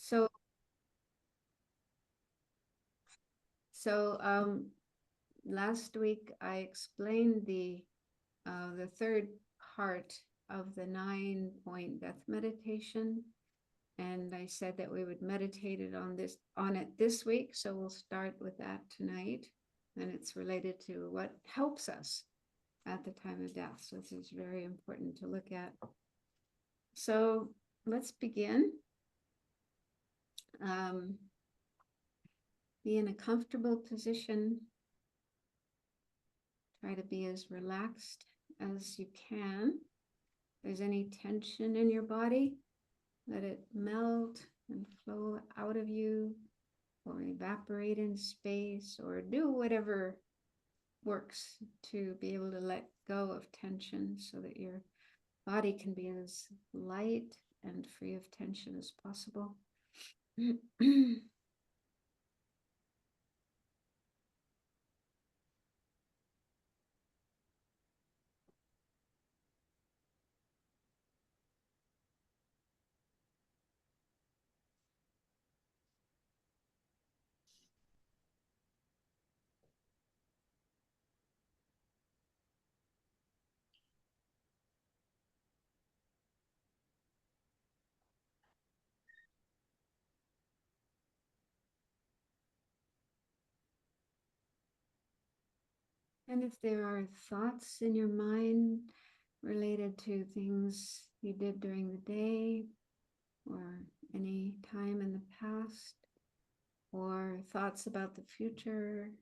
So, so last week I explained the third part of the 9-point death meditation, and I said that we would meditate on it this week. So we'll start with that tonight, and it's related to what helps us at the time of death. So this is very important to look at. So let's begin. Be in a comfortable position. Try to be as relaxed as you can. If there's any tension in your body, let it melt and flow out of you, or evaporate in space, or do whatever works to be able to let go of tension so that your body can be as light and free of tension as possible. And if there are thoughts in your mind related to things you did during the day or any time in the past, or thoughts about the future,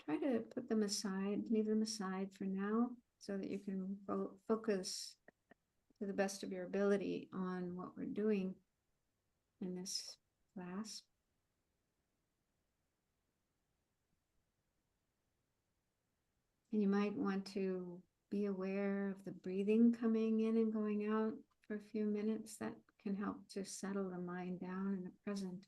try to put them aside, leave them aside for now, so that you can focus to the best of your ability on what we're doing in this class. And you might want to be aware of the breathing coming in and going out for a few minutes. That can help to settle the mind down in the present.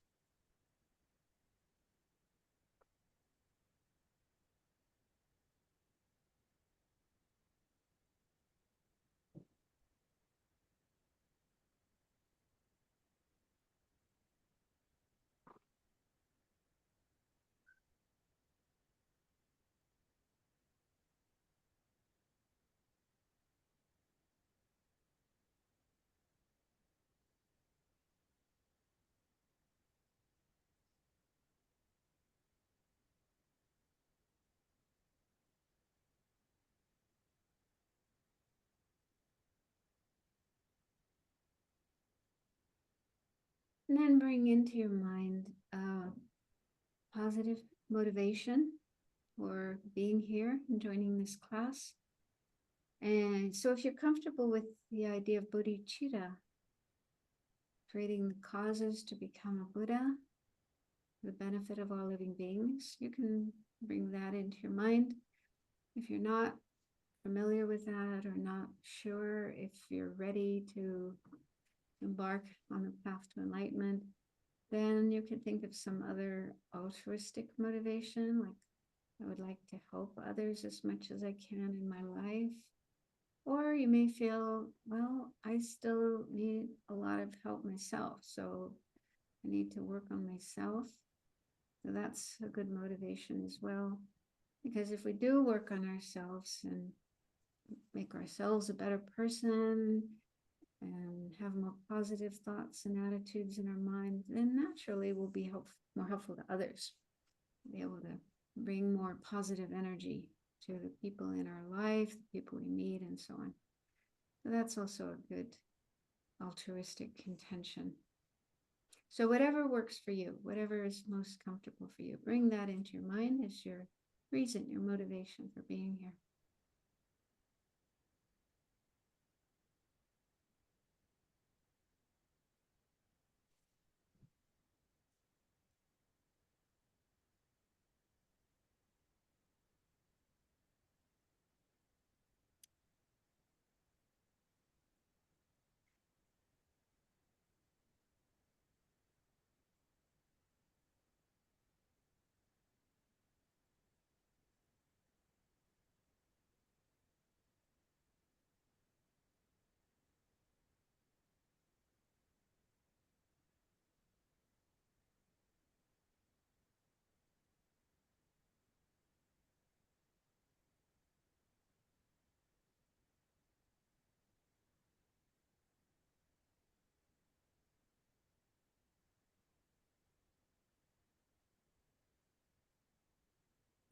And then bring into your mind positive motivation for being here and joining this class. And so if you're comfortable with the idea of bodhicitta, creating the causes to become a Buddha, for the benefit of all living beings, you can bring that into your mind. If you're not familiar with that or not sure if you're ready to embark on the path to enlightenment, then you can think of some other altruistic motivation, like I would like to help others as much as I can in my life. Or you may feel, well, I still need a lot of help myself, so I need to work on myself. So that's a good motivation as well. Because if we do work on ourselves and make ourselves a better person and have more positive thoughts and attitudes in our mind, then naturally we'll be more helpful to others. Be able to bring more positive energy to the people in our life, the people we meet, and so on. So that's also a good altruistic intention. So whatever works for you, whatever is most comfortable for you, bring that into your mind as your reason, your motivation for being here.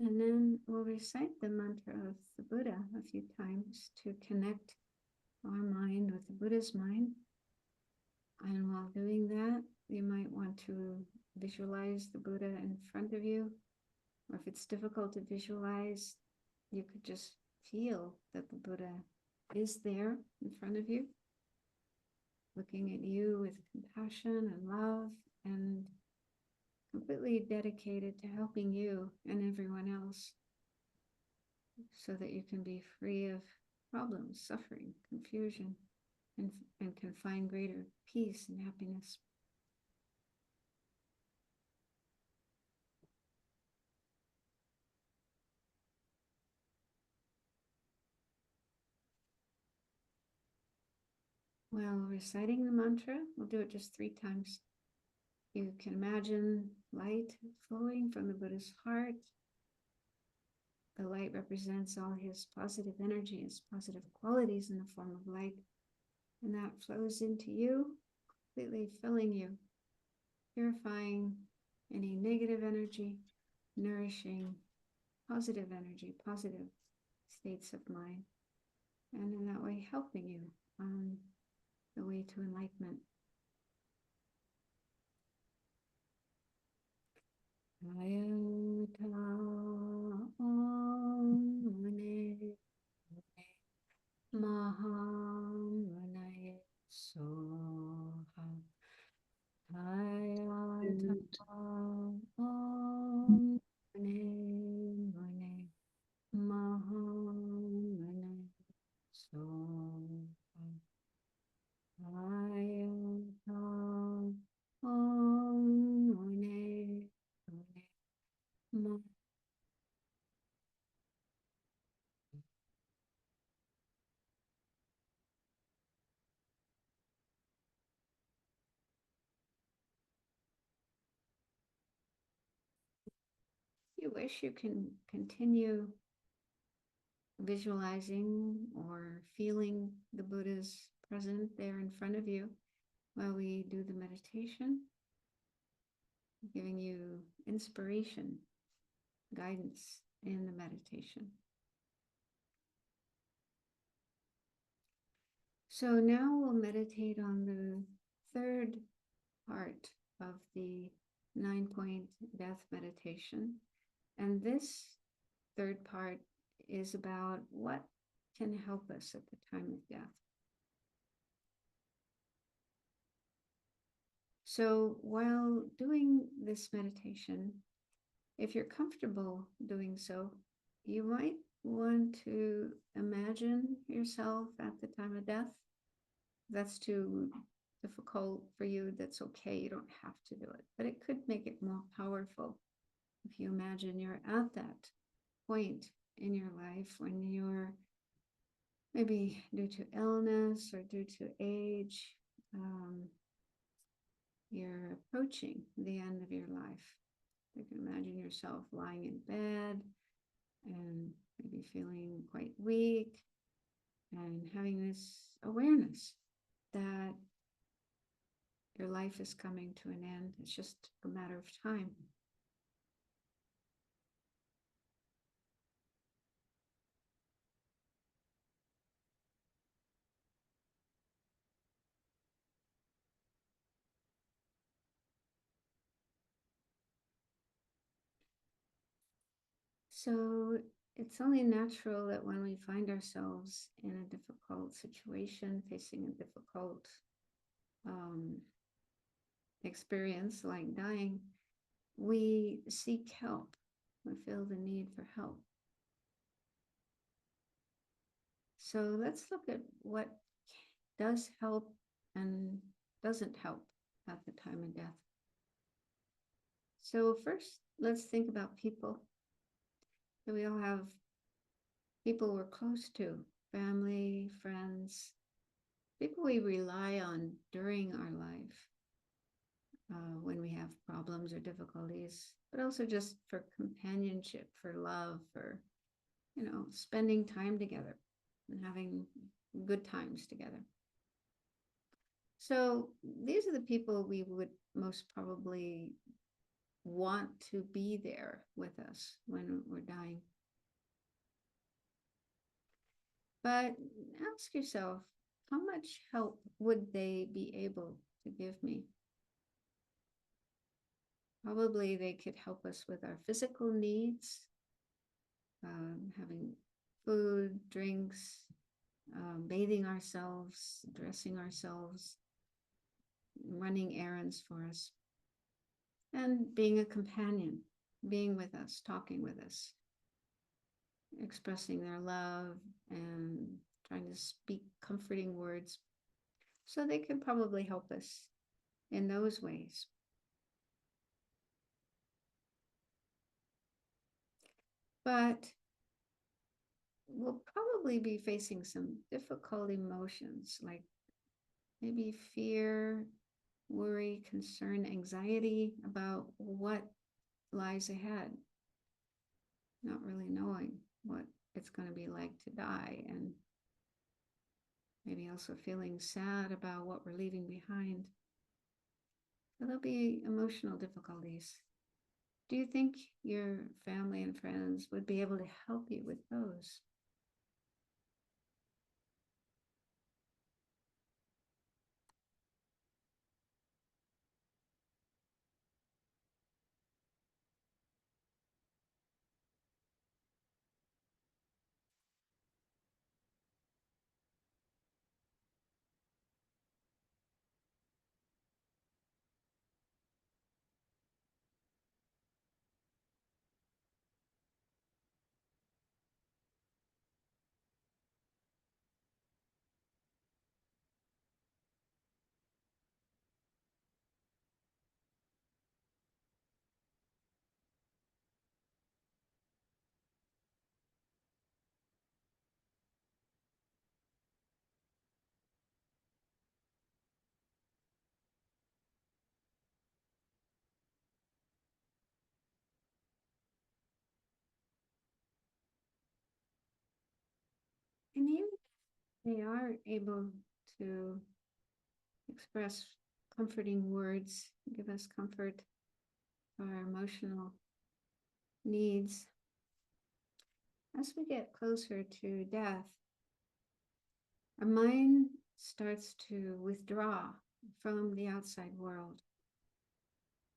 And then we'll recite the mantra of the Buddha a few times to connect our mind with the Buddha's mind. And while doing that, you might want to visualize the Buddha in front of you. Or if it's difficult to visualize, you could just feel that the Buddha is there in front of you, looking at you with compassion and love, and completely dedicated to helping you and everyone else so that you can be free of problems, suffering, confusion, and can find greater peace and happiness. While reciting the mantra, we'll do it just 3 times. You can imagine light flowing from the Buddha's heart. The light represents all his positive energy, his positive qualities in the form of light. And that flows into you, completely filling you, purifying any negative energy, nourishing positive energy, positive states of mind, and in that way helping you on the way to enlightenment. If you wish, you can continue visualizing or feeling the Buddha's present there in front of you while we do the meditation, giving you inspiration, guidance in the meditation. So now we'll meditate on the 3rd part of the 9-point death meditation. And this 3rd part is about what can help us at the time of death. So while doing this meditation, if you're comfortable doing so, you might want to imagine yourself at the time of death. If that's too difficult for you, that's okay. You don't have to do it, but it could make it more powerful if you imagine you're at that point in your life when you're maybe due to illness or due to age, you're approaching the end of your life. You can imagine yourself lying in bed and maybe feeling quite weak and having this awareness that your life is coming to an end. It's just a matter of time. So it's only natural that when we find ourselves in a difficult situation, facing a difficult experience like dying, we seek help. We feel the need for help. So let's look at what does help and doesn't help at the time of death. So first, let's think about people. So we all have people we're close to, family, friends, people we rely on during our life when we have problems or difficulties, but also just for companionship, for love, for, spending time together and having good times together. So these are the people we would most probably want to be there with us when we're dying. But ask yourself, how much help would they be able to give me? Probably they could help us with our physical needs, having food, drinks, bathing ourselves, dressing ourselves, running errands for us, and being a companion, being with us, talking with us, expressing their love and trying to speak comforting words. So they can probably help us in those ways. But we'll probably be facing some difficult emotions like maybe fear, worry, concern, anxiety about what lies ahead, not really knowing what it's going to be like to die, and maybe also feeling sad about what we're leaving behind. So there'll be emotional difficulties. Do you think your family and friends would be able to help you with those? And even if they are able to express comforting words, give us comfort for our emotional needs, as we get closer to death, our mind starts to withdraw from the outside world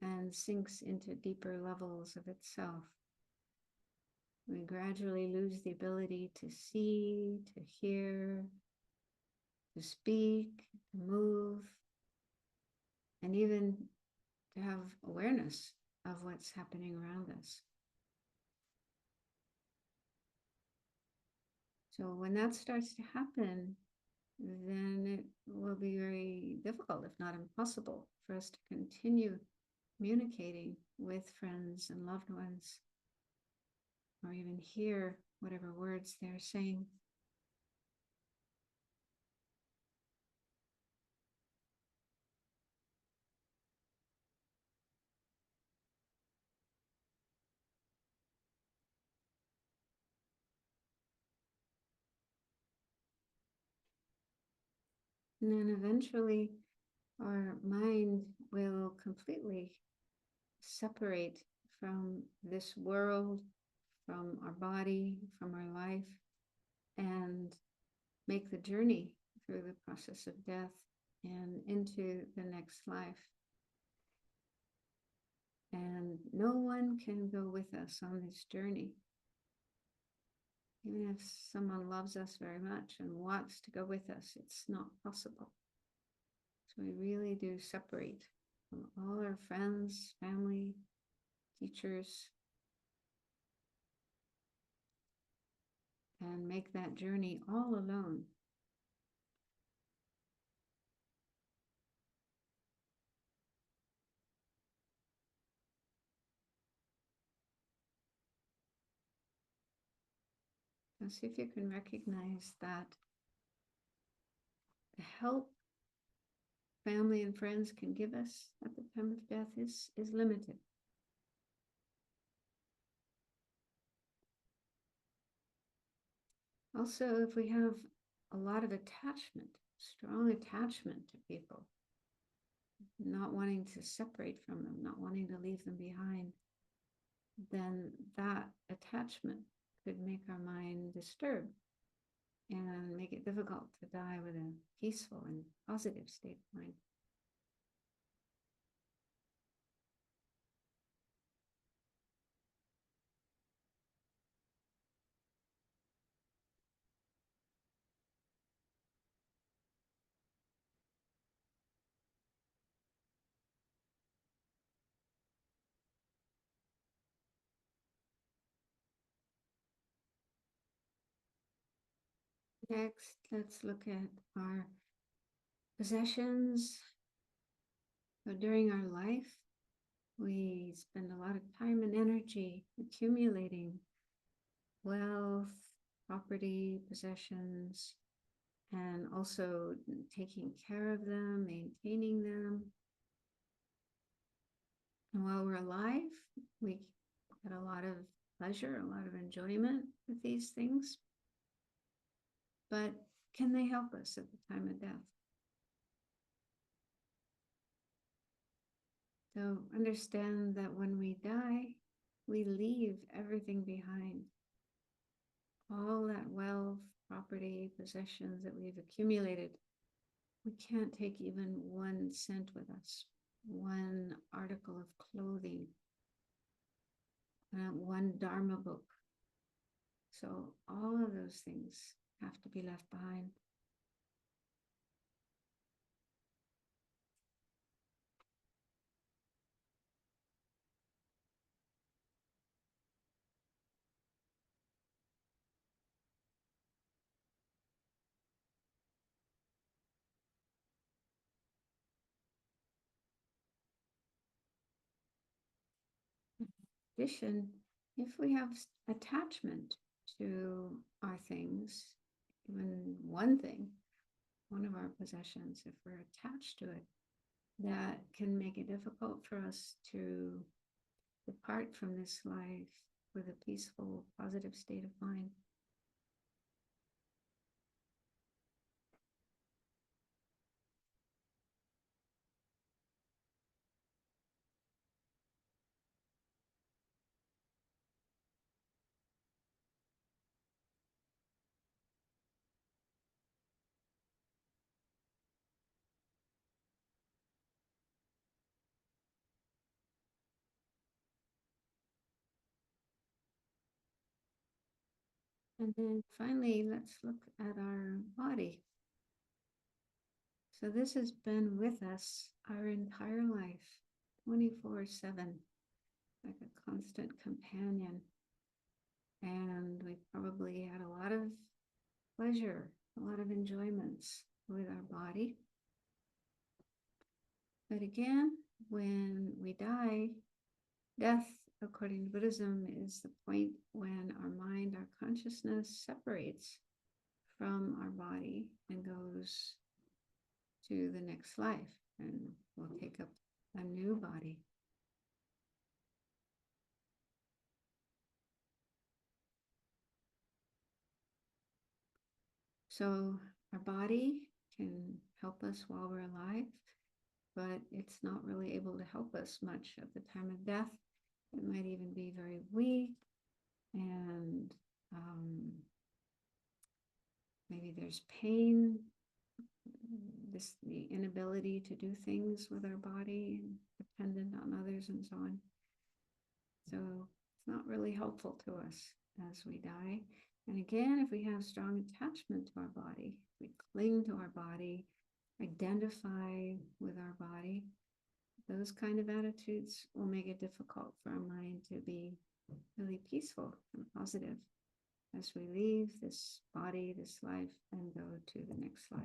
and sinks into deeper levels of itself. We gradually lose the ability to see, to hear, to speak, to move, and even to have awareness of what's happening around us. So when that starts to happen, then it will be very difficult, if not impossible, for us to continue communicating with friends and loved ones, or even hear whatever words they're saying. And then eventually our mind will completely separate from this world, from our body, from our life, and make the journey through the process of death and into the next life. And no one can go with us on this journey. Even if someone loves us very much and wants to go with us, it's not possible. So we really do separate from all our friends, family, teachers, and make that journey all alone. And see if you can recognize that the help family and friends can give us at the time of death is limited. Also, if we have a lot of attachment, strong attachment to people, not wanting to separate from them, not wanting to leave them behind, then that attachment could make our mind disturbed and make it difficult to die with a peaceful and positive state of mind. Next, let's look at our possessions. So during our life, we spend a lot of time and energy accumulating wealth, property, possessions, and also taking care of them, maintaining them. And while we're alive, we get a lot of pleasure, a lot of enjoyment with these things. But can they help us at the time of death? So understand that when we die, we leave everything behind. All that wealth, property, possessions that we've accumulated, we can't take even 1 cent with us, 1 article of clothing, 1 Dharma book. So all of those things have to be left behind. In addition, if we have attachment to our things, even one thing, one of our possessions, if we're attached to it, that can make it difficult for us to depart from this life with a peaceful, positive state of mind. And then finally, let's look at our body. So this has been with us our entire life, 24/7, like a constant companion. And we probably had a lot of pleasure, a lot of enjoyments with our body. But again, when we die, death, according to Buddhism, is the point when our mind, our consciousness separates from our body and goes to the next life, and we'll take up a new body. So our body can help us while we're alive, but it's not really able to help us much at the time of death. It might even be very weak, and maybe there's pain, the inability to do things with our body, and dependent on others and so on. So it's not really helpful to us as we die. And again, if we have strong attachment to our body, we cling to our body, identify with our body, those kind of attitudes will make it difficult for our mind to be really peaceful and positive as we leave this body, this life, and go to the next life.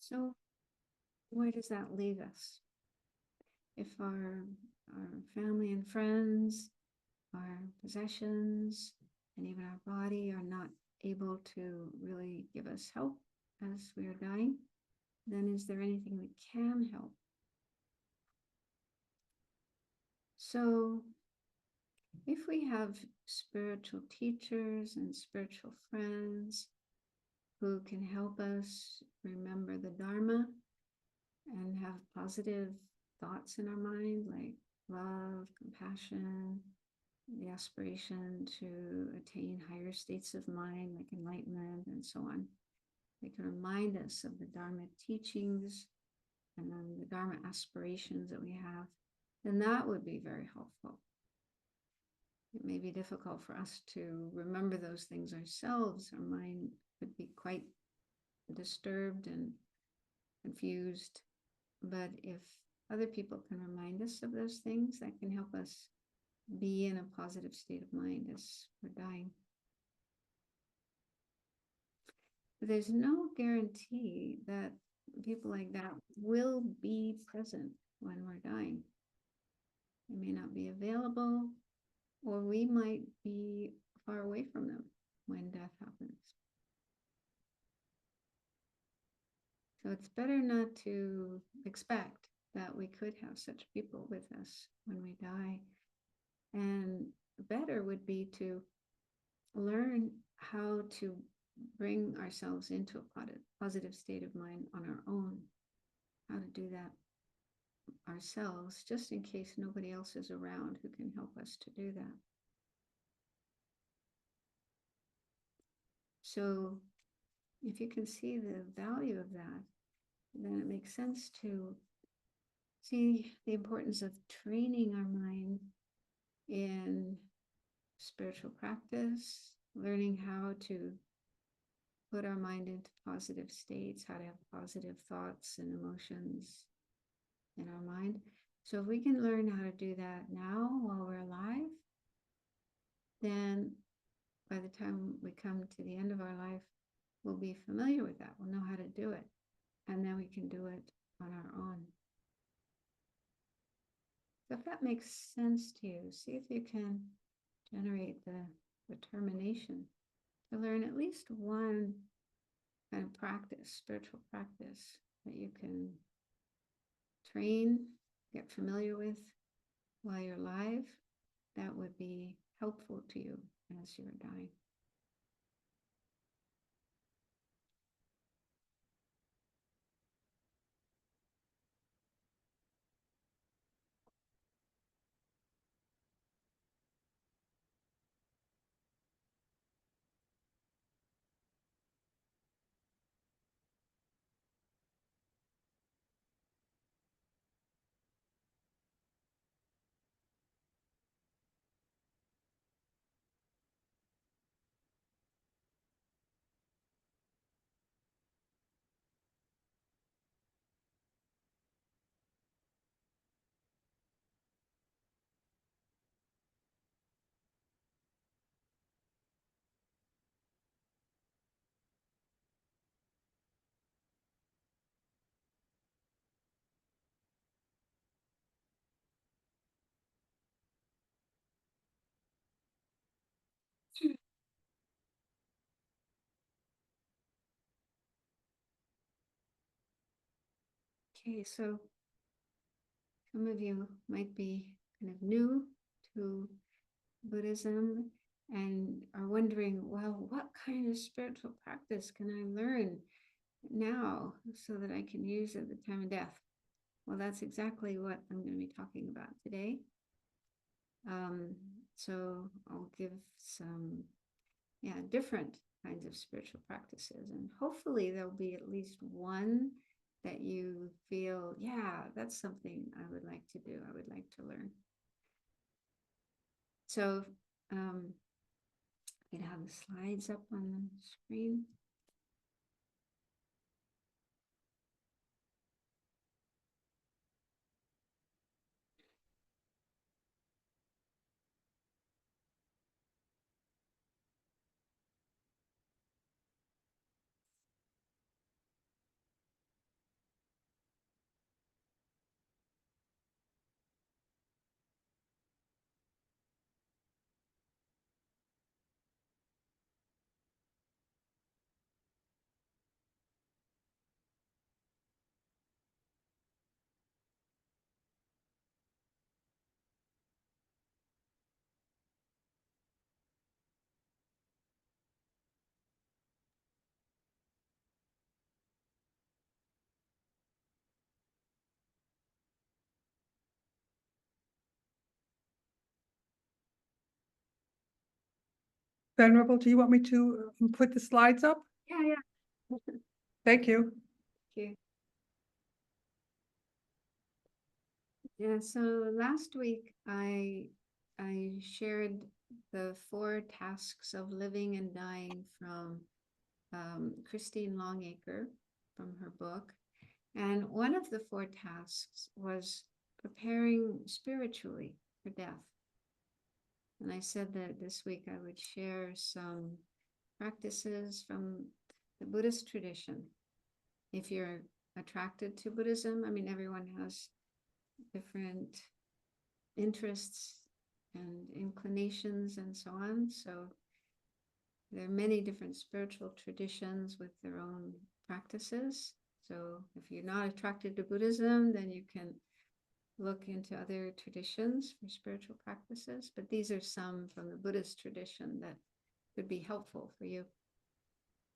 So where does that leave us? If our family and friends, our possessions, and even our body are not able to really give us help as we are dying, then is there anything that can help? So if we have spiritual teachers and spiritual friends who can help us remember the Dharma and have positive thoughts in our mind, like love, compassion, the aspiration to attain higher states of mind, like enlightenment and so on. They can remind us of the Dharma teachings and then the Dharma aspirations that we have, then that would be very helpful. It may be difficult for us to remember those things ourselves. Our mind could be quite disturbed and confused. But if other people can remind us of those things, that can help us be in a positive state of mind as we're dying. But there's no guarantee that people like that will be present when we're dying. They may not be available, or we might be far away from them when death happens. So it's better not to expect that we could have such people with us when we die. And better would be to learn how to bring ourselves into a positive state of mind on our own, how to do that ourselves, just in case nobody else is around who can help us to do that. So if you can see the value of that, then it makes sense to see the importance of training our mind in spiritual practice, learning how to put our mind into positive states, how to have positive thoughts and emotions in our mind. So if we can learn how to do that now while we're alive, then by the time we come to the end of our life, we'll be familiar with that. We'll know how to do it. And then we can do it on our own. So if that makes sense to you, see if you can generate the determination to learn at least one kind of practice, spiritual practice that you can train, get familiar with while you're alive. That would be helpful to you as you're dying. Okay, so some of you might be kind of new to Buddhism and are wondering, well, what kind of spiritual practice can I learn now so that I can use at the time of death? Well, that's exactly what I'm going to be talking about today. So I'll give some, different kinds of spiritual practices, and hopefully there'll be at least one that you feel, yeah, that's something I would like to do. I would like to learn. So I can have the slides up on the screen. Venerable, do you want me to put the slides up? Yeah. Thank you. Thank you. Yeah, so last week I shared the 4 tasks of living and dying from Christine Longacre from her book. And one of the 4 tasks was preparing spiritually for death. And I said that this week I would share some practices from the Buddhist tradition. If you're attracted to Buddhism, I mean, everyone has different interests and inclinations and so on. So there are many different spiritual traditions with their own practices. So if you're not attracted to Buddhism, then you can look into other traditions for spiritual practices. But these are some from the Buddhist tradition that would be helpful for you.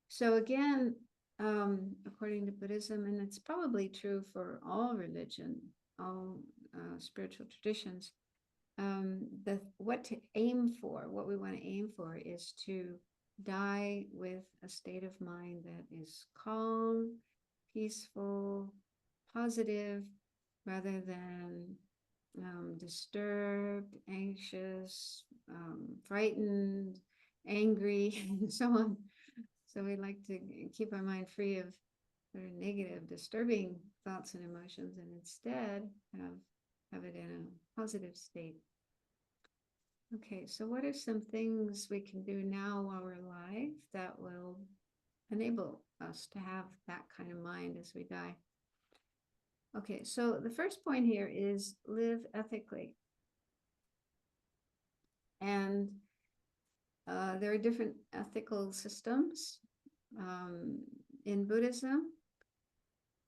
So again, according to Buddhism, and it's probably true for all religion, all spiritual traditions, what to aim for, what we want to aim for is to die with a state of mind that is calm, peaceful, positive, rather than disturbed, anxious, frightened, angry, and so on. So we like to keep our mind free of sort of negative, disturbing thoughts and emotions, and instead have it in a positive state. Okay, so what are some things we can do now while we're alive that will enable us to have that kind of mind as we die? Okay, so the first point here is live ethically. And there are different ethical systems. In Buddhism,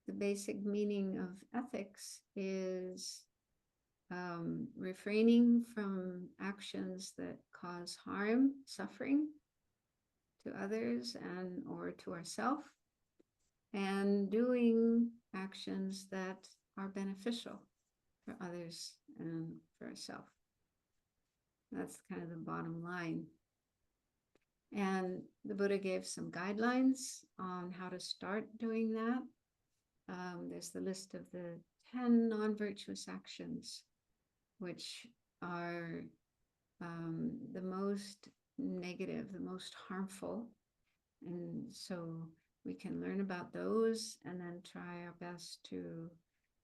the basic meaning of ethics is refraining from actions that cause harm, suffering to others and or to ourselves, and doing actions that are beneficial for others and for ourselves. That's kind of the bottom line. And the Buddha gave some guidelines on how to start doing that. There's the list of the 10 non-virtuous actions, which are the most negative, the most harmful. And so we can learn about those and then try our best to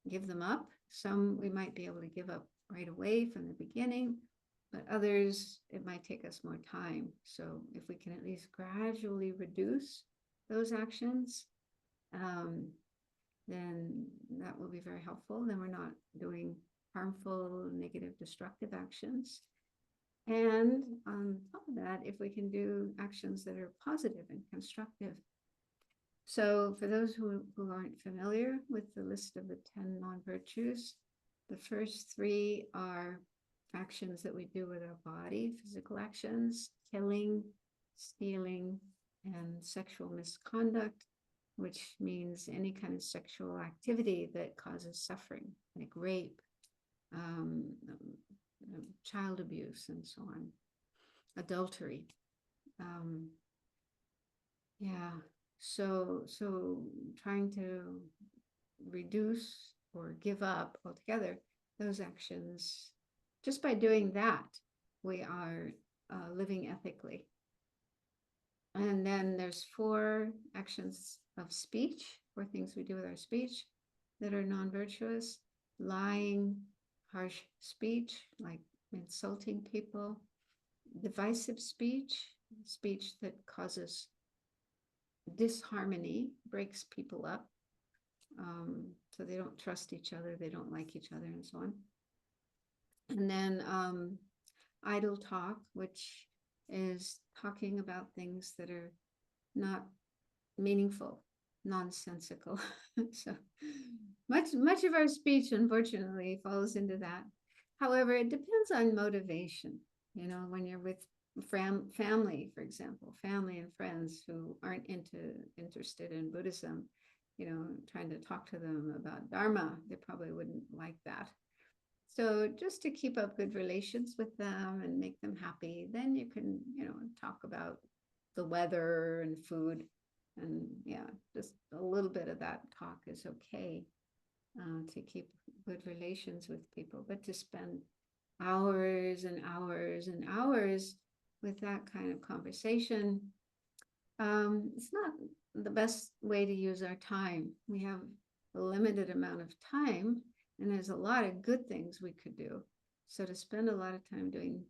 give them up. Some we might be able to give up right away from the beginning, but others, it might take us more time. So if we can at least gradually reduce those actions, then that will be very helpful. Then we're not doing harmful, negative, destructive actions. And on top of that, if we can do actions that are positive and constructive. So for those who aren't familiar with the list of the 10 non-virtues, the first 3 are actions that we do with our body, physical actions, killing, stealing, and sexual misconduct, which means any kind of sexual activity that causes suffering, like rape, child abuse, and so on, adultery. So trying to reduce or give up altogether those actions, just by doing that, we are living ethically. And then there's 4 actions of speech, 4 things we do with our speech that are non-virtuous: lying, harsh speech, like insulting people; divisive speech, speech that causes disharmony, breaks people up, so they don't trust each other, they don't like each other, and so on. And then idle talk, which is talking about things that are not meaningful, nonsensical. So much of our speech, unfortunately, falls into that. However, it depends on motivation. You know, when you're with family, for example, family and friends who aren't interested in Buddhism, you know, trying to talk to them about Dharma, they probably wouldn't like that. So just to keep up good relations with them and make them happy, then you can, talk about the weather and food. And yeah, just a little bit of that talk is okay, to keep good relations with people. But to spend hours and hours and hours with that kind of conversation, it's not the best way to use our time. We have a limited amount of time, and there's a lot of good things we could do. So to spend a lot of time doing,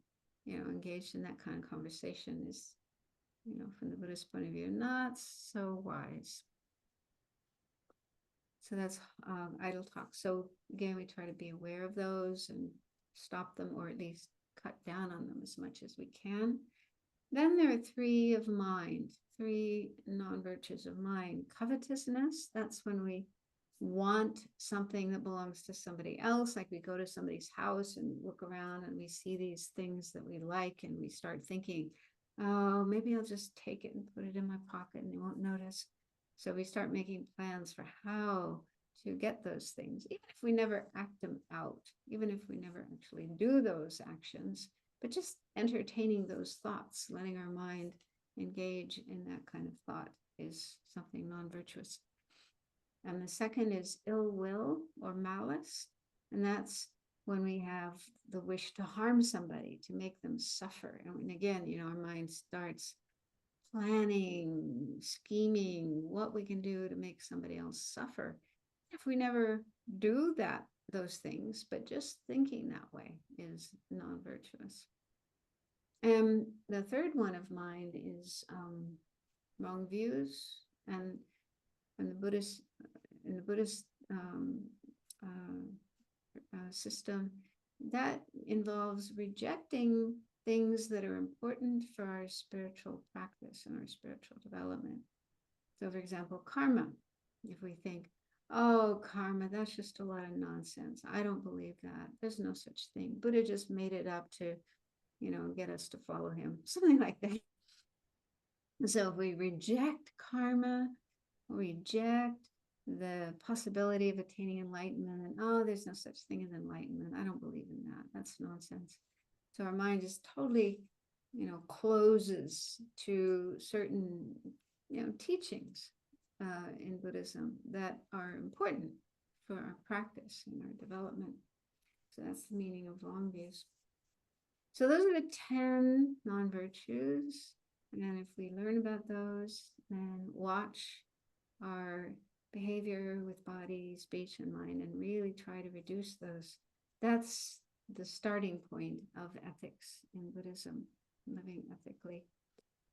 engaged in that kind of conversation is, from the Buddhist point of view, not so wise. So that's idle talk. So again, we try to be aware of those and stop them, or at least cut down on them as much as we can. Then there are three of mind, three non-virtues of mind. Covetousness, that's when we want something that belongs to somebody else. Like we go to somebody's house and look around and we see these things that we like, and we start thinking, oh, maybe I'll just take it and put it in my pocket and they won't notice. So we start making plans for how to get those things, even if we never act them out, even if we never actually do those actions, but just entertaining those thoughts, letting our mind engage in that kind of thought is something non-virtuous. And the second is ill will or malice. And that's when we have the wish to harm somebody, to make them suffer. And again, our mind starts planning, scheming what we can do to make somebody else suffer. If we never do those things, but just thinking that way is non-virtuous. And the third one of mind is wrong views, and in the Buddhist system, that involves rejecting things that are important for our spiritual practice and our spiritual development. So, for example, karma. If we think, oh, karma, that's just a lot of nonsense. I don't believe that. There's no such thing. Buddha just made it up to, get us to follow him, something like that. So if we reject karma, reject the possibility of attaining enlightenment, oh, there's no such thing as enlightenment. I don't believe in that. That's nonsense. So our mind is totally, closes to certain, teachings in Buddhism that are important for our practice and our development. So that's the meaning of wrong views. So those are the 10 non-virtues. And if we learn about those, then watch our behavior with body, speech, and mind, and really try to reduce those. That's the starting point of ethics in Buddhism, living ethically.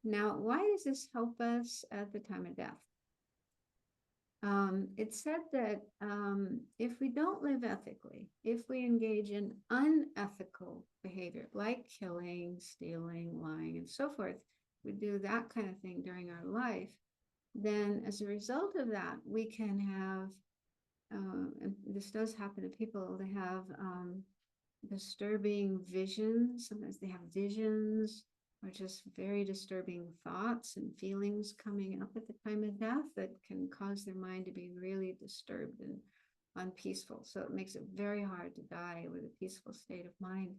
Now, why does this help us at the time of death? It's said that if we don't live ethically, if we engage in unethical behavior, like killing, stealing, lying, and so forth, we do that kind of thing during our life, then as a result of that, we can have, and this does happen to people, they have disturbing visions. Sometimes they have visions or just very disturbing thoughts and feelings coming up at the time of death that can cause their mind to be really disturbed and unpeaceful. So it makes it very hard to die with a peaceful state of mind.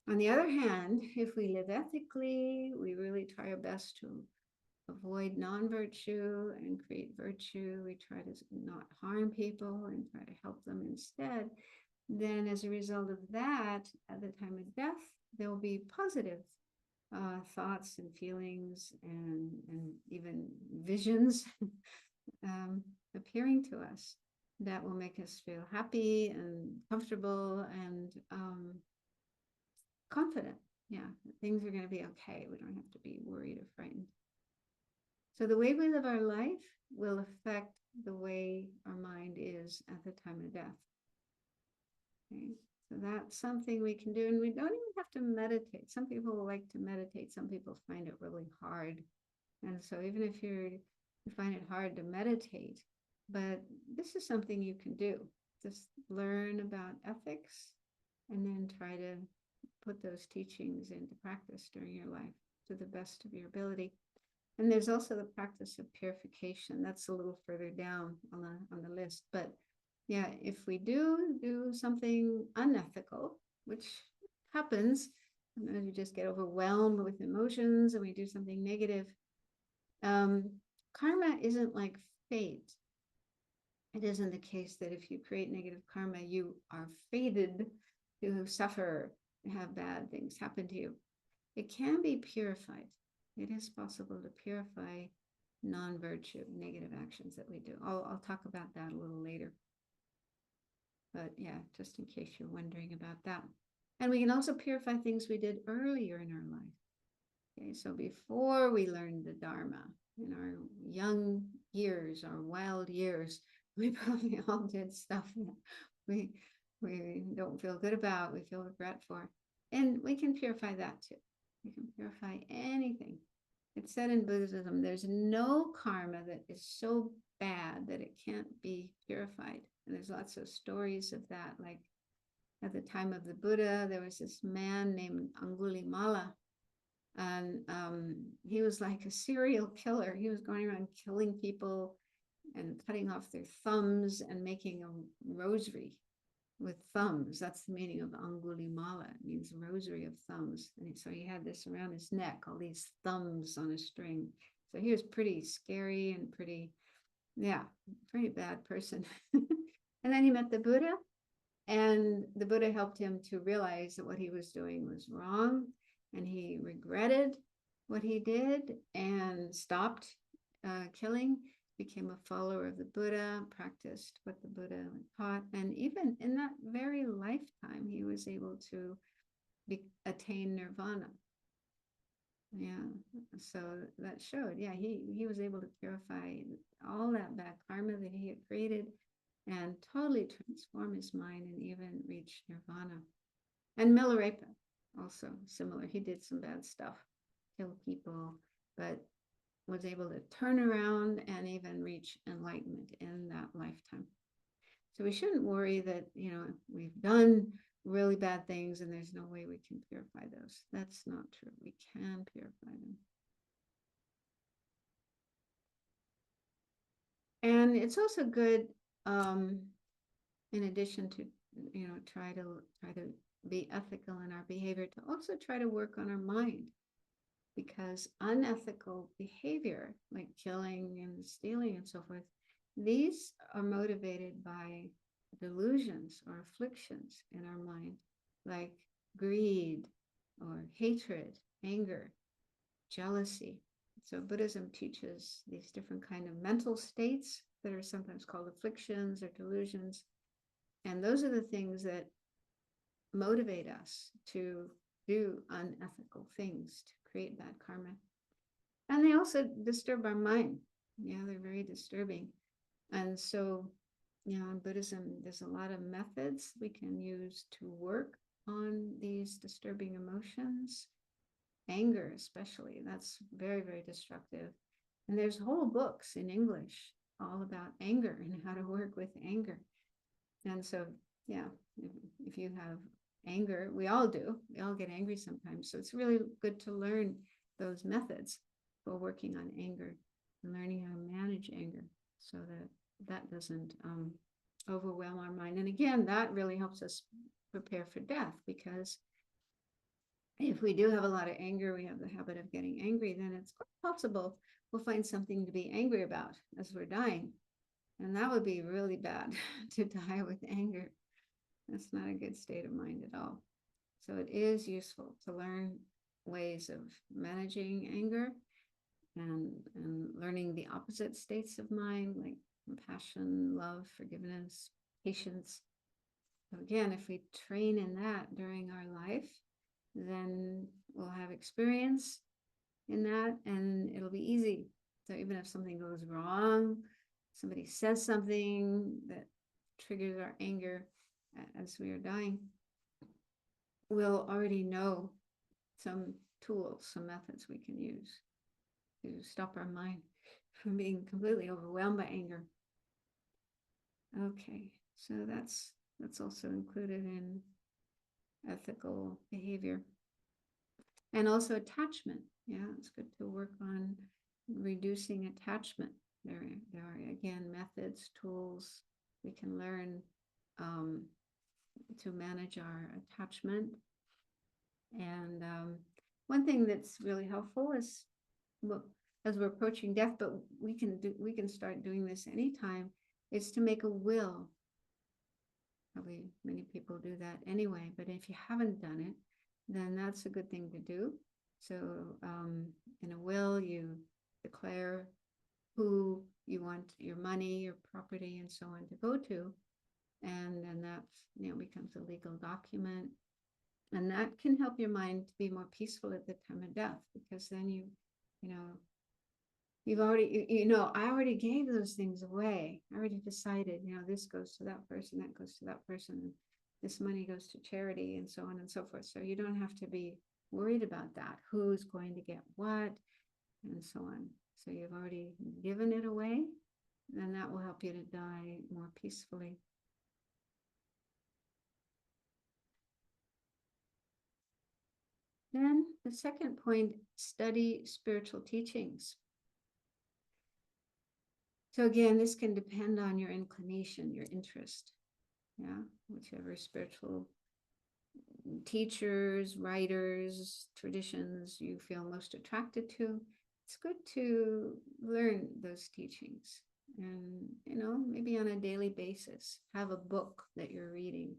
On the other hand, if we live ethically, we really try our best to avoid non-virtue and create virtue. We try to not harm people and try to help them instead. Then as a result of that, at the time of death, there will be positive thoughts and feelings and even visions appearing to us that will make us feel happy and comfortable and confident. Yeah, things are going to be okay. We don't have to be worried or frightened. So the way we live our life will affect the way our mind is at the time of death. Okay, so that's something we can do, and we don't even have to meditate. Some people like to meditate. Some people find it really hard. And so even if you find it hard to meditate, but this is something you can do. Just learn about ethics and then try to put those teachings into practice during your life to the best of your ability. And there's also the practice of purification. That's a little further down on the list, but yeah, if we do something unethical, which happens, sometimes we just get overwhelmed with emotions and we do something negative. Karma isn't like fate. It isn't the case that if you create negative karma, you are fated to suffer, have bad things happen to you. It can be purified. It is possible to purify non-virtue, negative actions that we do. I'll talk about that a little later. But yeah, just in case you're wondering about that. And we can also purify things we did earlier in our life. Okay, so before we learned the Dharma, in our young years, our wild years, we probably all did stuff that we don't feel good about, we feel regret for. And we can purify that too. We can purify anything. It's said in Buddhism, there's no karma that is so bad that it can't be purified. And there's lots of stories of that. Like at the time of the Buddha, there was this man named Angulimala. And he was like a serial killer. He was going around killing people and cutting off their thumbs and making a rosary with thumbs. That's the meaning of Angulimala. It means rosary of thumbs. And so he had this around his neck, all these thumbs on a string. So he was pretty scary and pretty bad person. And then he met the Buddha, and the Buddha helped him to realize that what he was doing was wrong. And he regretted what he did and stopped killing, became a follower of the Buddha, practiced what the Buddha taught. And even in that very lifetime, he was able to attain nirvana. Yeah, so that showed, yeah, he was able to purify all that bad karma that he had created and totally transform his mind and even reach nirvana. And Milarepa, also similar. He did some bad stuff, killed people, but was able to turn around and even reach enlightenment in that lifetime. So we shouldn't worry that, we've done really bad things and there's no way we can purify those. That's not true. We can purify them. And it's also good, in addition to, try to be ethical in our behavior, to also try to work on our mind, because unethical behavior like killing and stealing and so forth, these are motivated by delusions or afflictions in our mind, like greed or hatred, anger, jealousy. So Buddhism teaches these different kind of mental states that are sometimes called afflictions or delusions. And those are the things that motivate us to do unethical things, to create bad karma. And they also disturb our mind. Yeah, they're very disturbing. And so, in Buddhism, there's a lot of methods we can use to work on these disturbing emotions. Anger, especially, that's very, very destructive. And there's whole books in English all about anger and how to work with anger. And so, yeah, if you have anger, we all do, we all get angry sometimes. So it's really good to learn those methods for working on anger and learning how to manage anger so that that doesn't overwhelm our mind. And again, that really helps us prepare for death, because if we do have a lot of anger, we have the habit of getting angry, then it's quite possible we'll find something to be angry about as we're dying. And that would be really bad to die with anger. That's not a good state of mind at all. So it is useful to learn ways of managing anger and learning the opposite states of mind, like compassion, love, forgiveness, patience. So again, if we train in that during our life, then we'll have experience in that and it'll be easy. So even if something goes wrong, somebody says something that triggers our anger as we are dying, we'll already know some tools, some methods we can use to stop our mind from being completely overwhelmed by anger. Okay, so that's also included in ethical behavior. And also attachment. Yeah, it's good to work on reducing attachment. There are, again, methods, tools we can learn to manage our attachment. And one thing that's really helpful is, well, as we're approaching death, but we can start doing this anytime, is to make a will. Probably many people do that anyway, but if you haven't done it, then that's a good thing to do. So in a will, you declare who you want your money, your property, and so on to go to. And then that, becomes a legal document. And that can help your mind to be more peaceful at the time of death, because then you've already, I already gave those things away. I already decided, this goes to that person, that goes to that person, this money goes to charity, and so on and so forth. So you don't have to be worried about that, who's going to get what, and so on. So you've already given it away, then that will help you to die more peacefully. Then the second point, study spiritual teachings. So again, this can depend on your inclination, your interest, whichever spiritual teachers, writers, traditions you feel most attracted to. It's good to learn those teachings, and maybe on a daily basis, have a book that you're reading,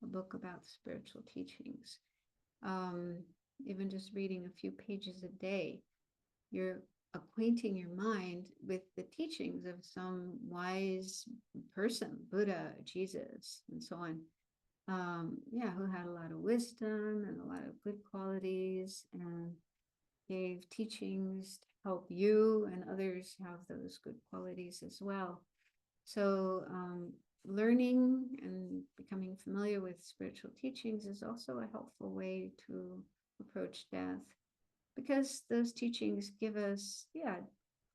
a book about spiritual teachings. Even just reading a few pages a day, you're acquainting your mind with the teachings of some wise person, Buddha, Jesus, and so on. Who had a lot of wisdom and a lot of good qualities, and gave teachings to help you and others have those good qualities as well. So learning and becoming familiar with spiritual teachings is also a helpful way to approach death, because those teachings give us,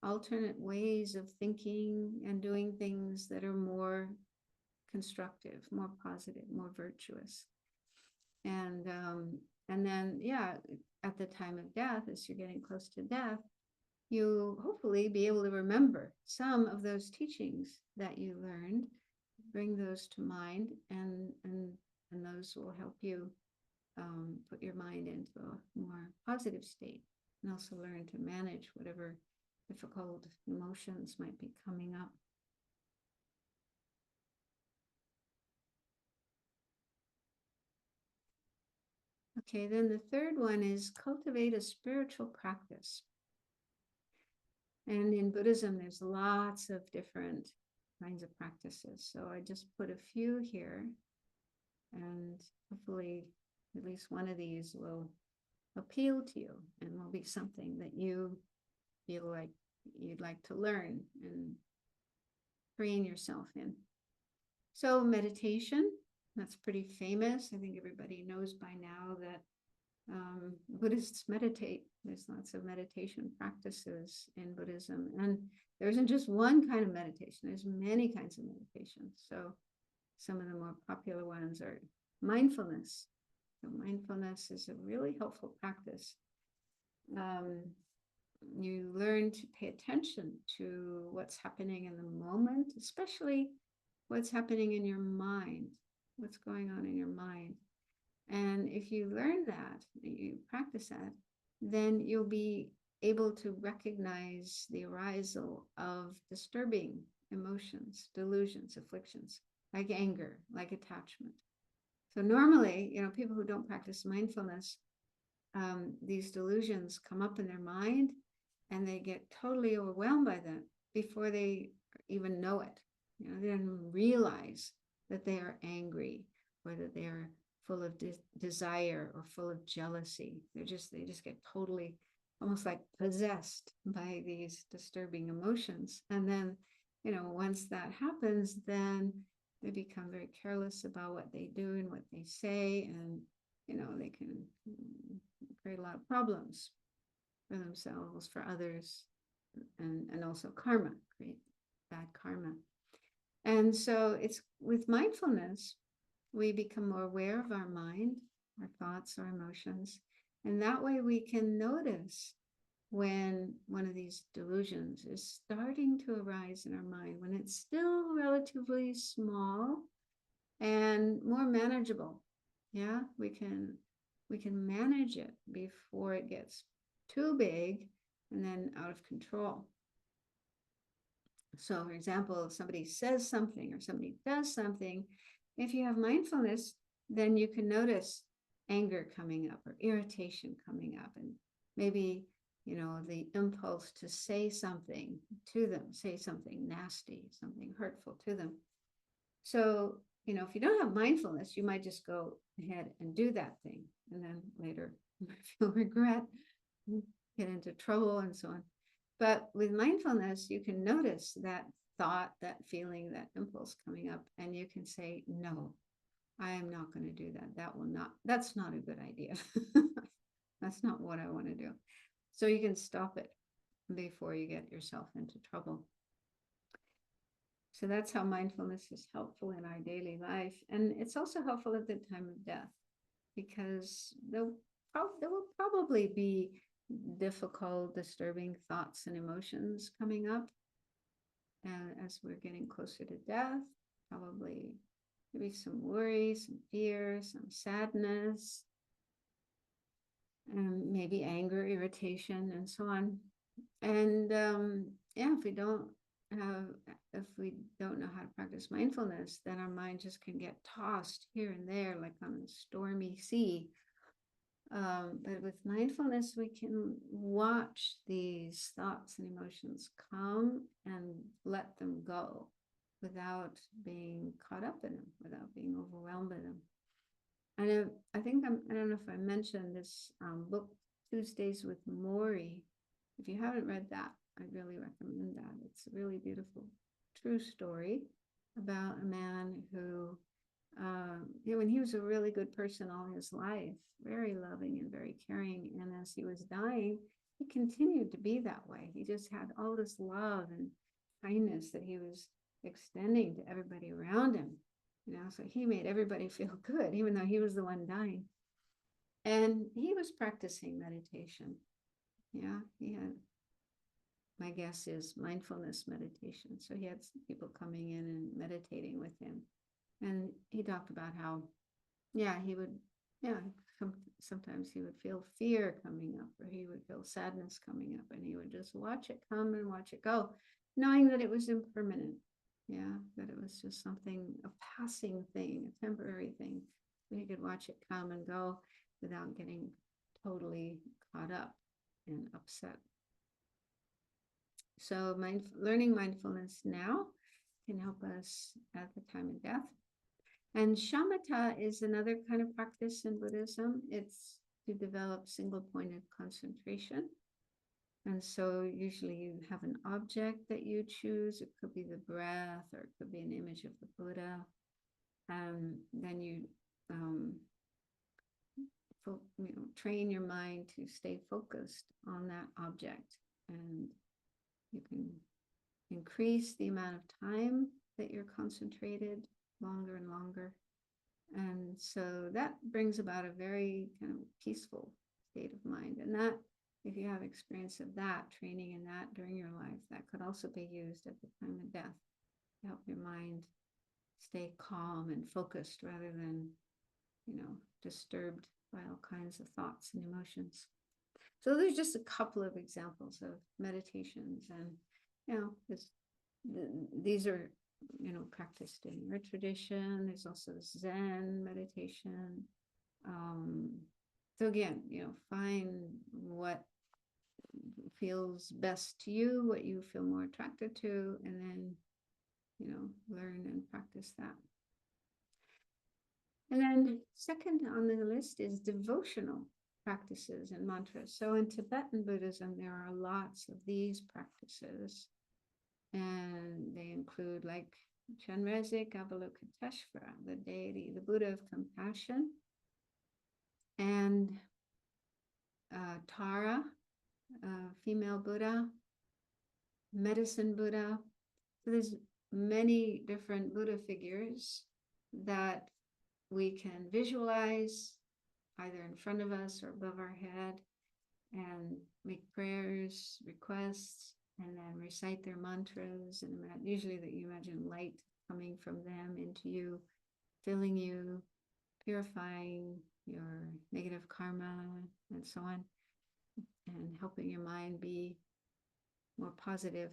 alternate ways of thinking and doing things that are more constructive, more positive, more virtuous. And then, at the time of death, as you're getting close to death, you'll hopefully be able to remember some of those teachings that you learned, bring those to mind, and those will help you put your mind into a more positive state, and also learn to manage whatever difficult emotions might be coming up. Okay, then the third one is cultivate a spiritual practice. And in Buddhism, there's lots of different kinds of practices. So I just put a few here, and hopefully at least one of these will appeal to you and will be something that you feel like you'd like to learn and train yourself in. So meditation, that's pretty famous. I think everybody knows by now that Buddhists meditate. There's lots of meditation practices in Buddhism, and there isn't just one kind of meditation. There's many kinds of meditation. So some of the more popular ones are mindfulness. So mindfulness is a really helpful practice. You learn to pay attention to what's happening in the moment, especially what's happening in your mind, what's going on in your mind. And if you learn that, you practice that, then you'll be able to recognize the arisal of disturbing emotions, delusions, afflictions, like anger, like attachment. So normally, people who don't practice mindfulness, these delusions come up in their mind, and they get totally overwhelmed by them before they even know it. They don't realize that they are angry, or that they are full of desire, or full of jealousy. They just get totally, almost like possessed by these disturbing emotions. And then, once that happens, then they become very careless about what they do and what they say, and they can create a lot of problems for themselves, for others, and also karma, create bad karma. And so it's with mindfulness, we become more aware of our mind, our thoughts, our emotions, and that way we can notice when one of these delusions is starting to arise in our mind, when it's still relatively small and more manageable. Yeah, we can manage it before it gets too big and then out of control. So, for example, if somebody says something or somebody does something, if you have mindfulness, then you can notice anger coming up or irritation coming up, and maybe, the impulse to say something to them, say something nasty, something hurtful to them. So, if you don't have mindfulness, you might just go ahead and do that thing. And then later you might feel regret, get into trouble, and so on. But with mindfulness, you can notice that thought, that feeling, that impulse coming up, and you can say, no, I am not going to do that. That's not a good idea. That's not what I want to do. So you can stop it before you get yourself into trouble. So that's how mindfulness is helpful in our daily life. And it's also helpful at the time of death, because there will probably be difficult, disturbing thoughts and emotions coming up as we're getting closer to death. Probably maybe some worry, some fear, some sadness, and maybe anger, irritation, and so on. And if we don't know how to practice mindfulness, then our mind just can get tossed here and there like on a stormy sea. But with mindfulness, we can watch these thoughts and emotions come and let them go without being caught up in them, without being overwhelmed by them. And I don't know if I mentioned this book, Tuesdays with Maury. If you haven't read that, I really recommend that. It's a really beautiful, true story about a man who, when he was a really good person all his life, very loving and very caring. And as he was dying, he continued to be that way. He just had all this love and kindness that he was extending to everybody around him. So he made everybody feel good, even though he was the one dying. And he was practicing meditation. Yeah, he had, my guess is, mindfulness meditation. So he had some people coming in and meditating with him. And he talked about how, sometimes he would feel fear coming up, or he would feel sadness coming up, and he would just watch it come and watch it go, knowing that it was impermanent. That it was just something, a passing thing, a temporary thing. So he could watch it come and go without getting totally caught up and upset. So learning mindfulness now can help us at the time of death. And shamatha is another kind of practice in Buddhism. It's to develop single-pointed concentration. And so usually you have an object that you choose. It could be the breath, or it could be an image of the Buddha. Then you train your mind to stay focused on that object. And you can increase the amount of time that you're concentrated longer and longer. And so that brings about a very kind of peaceful state of mind. And that, if you have experience of that, training in that during your life, that could also be used at the time of death to help your mind stay calm and focused rather than, disturbed by all kinds of thoughts and emotions. So there's just a couple of examples of meditations, and, these are, practiced in your tradition. There's also Zen meditation. So again, find what feels best to you, what you feel more attracted to, and then, learn and practice that. And then second on the list is devotional practices and mantras. So in Tibetan Buddhism, there are lots of these practices, and they include like Chenrezig Avalokiteshvara, the deity, the Buddha of compassion, and Tara, female Buddha, medicine Buddha. So there's many different Buddha figures that we can visualize either in front of us or above our head, and make prayers, requests, and then recite their mantras. And usually that you imagine light coming from them into you, filling you, purifying your negative karma, and so on, and helping your mind be more positive.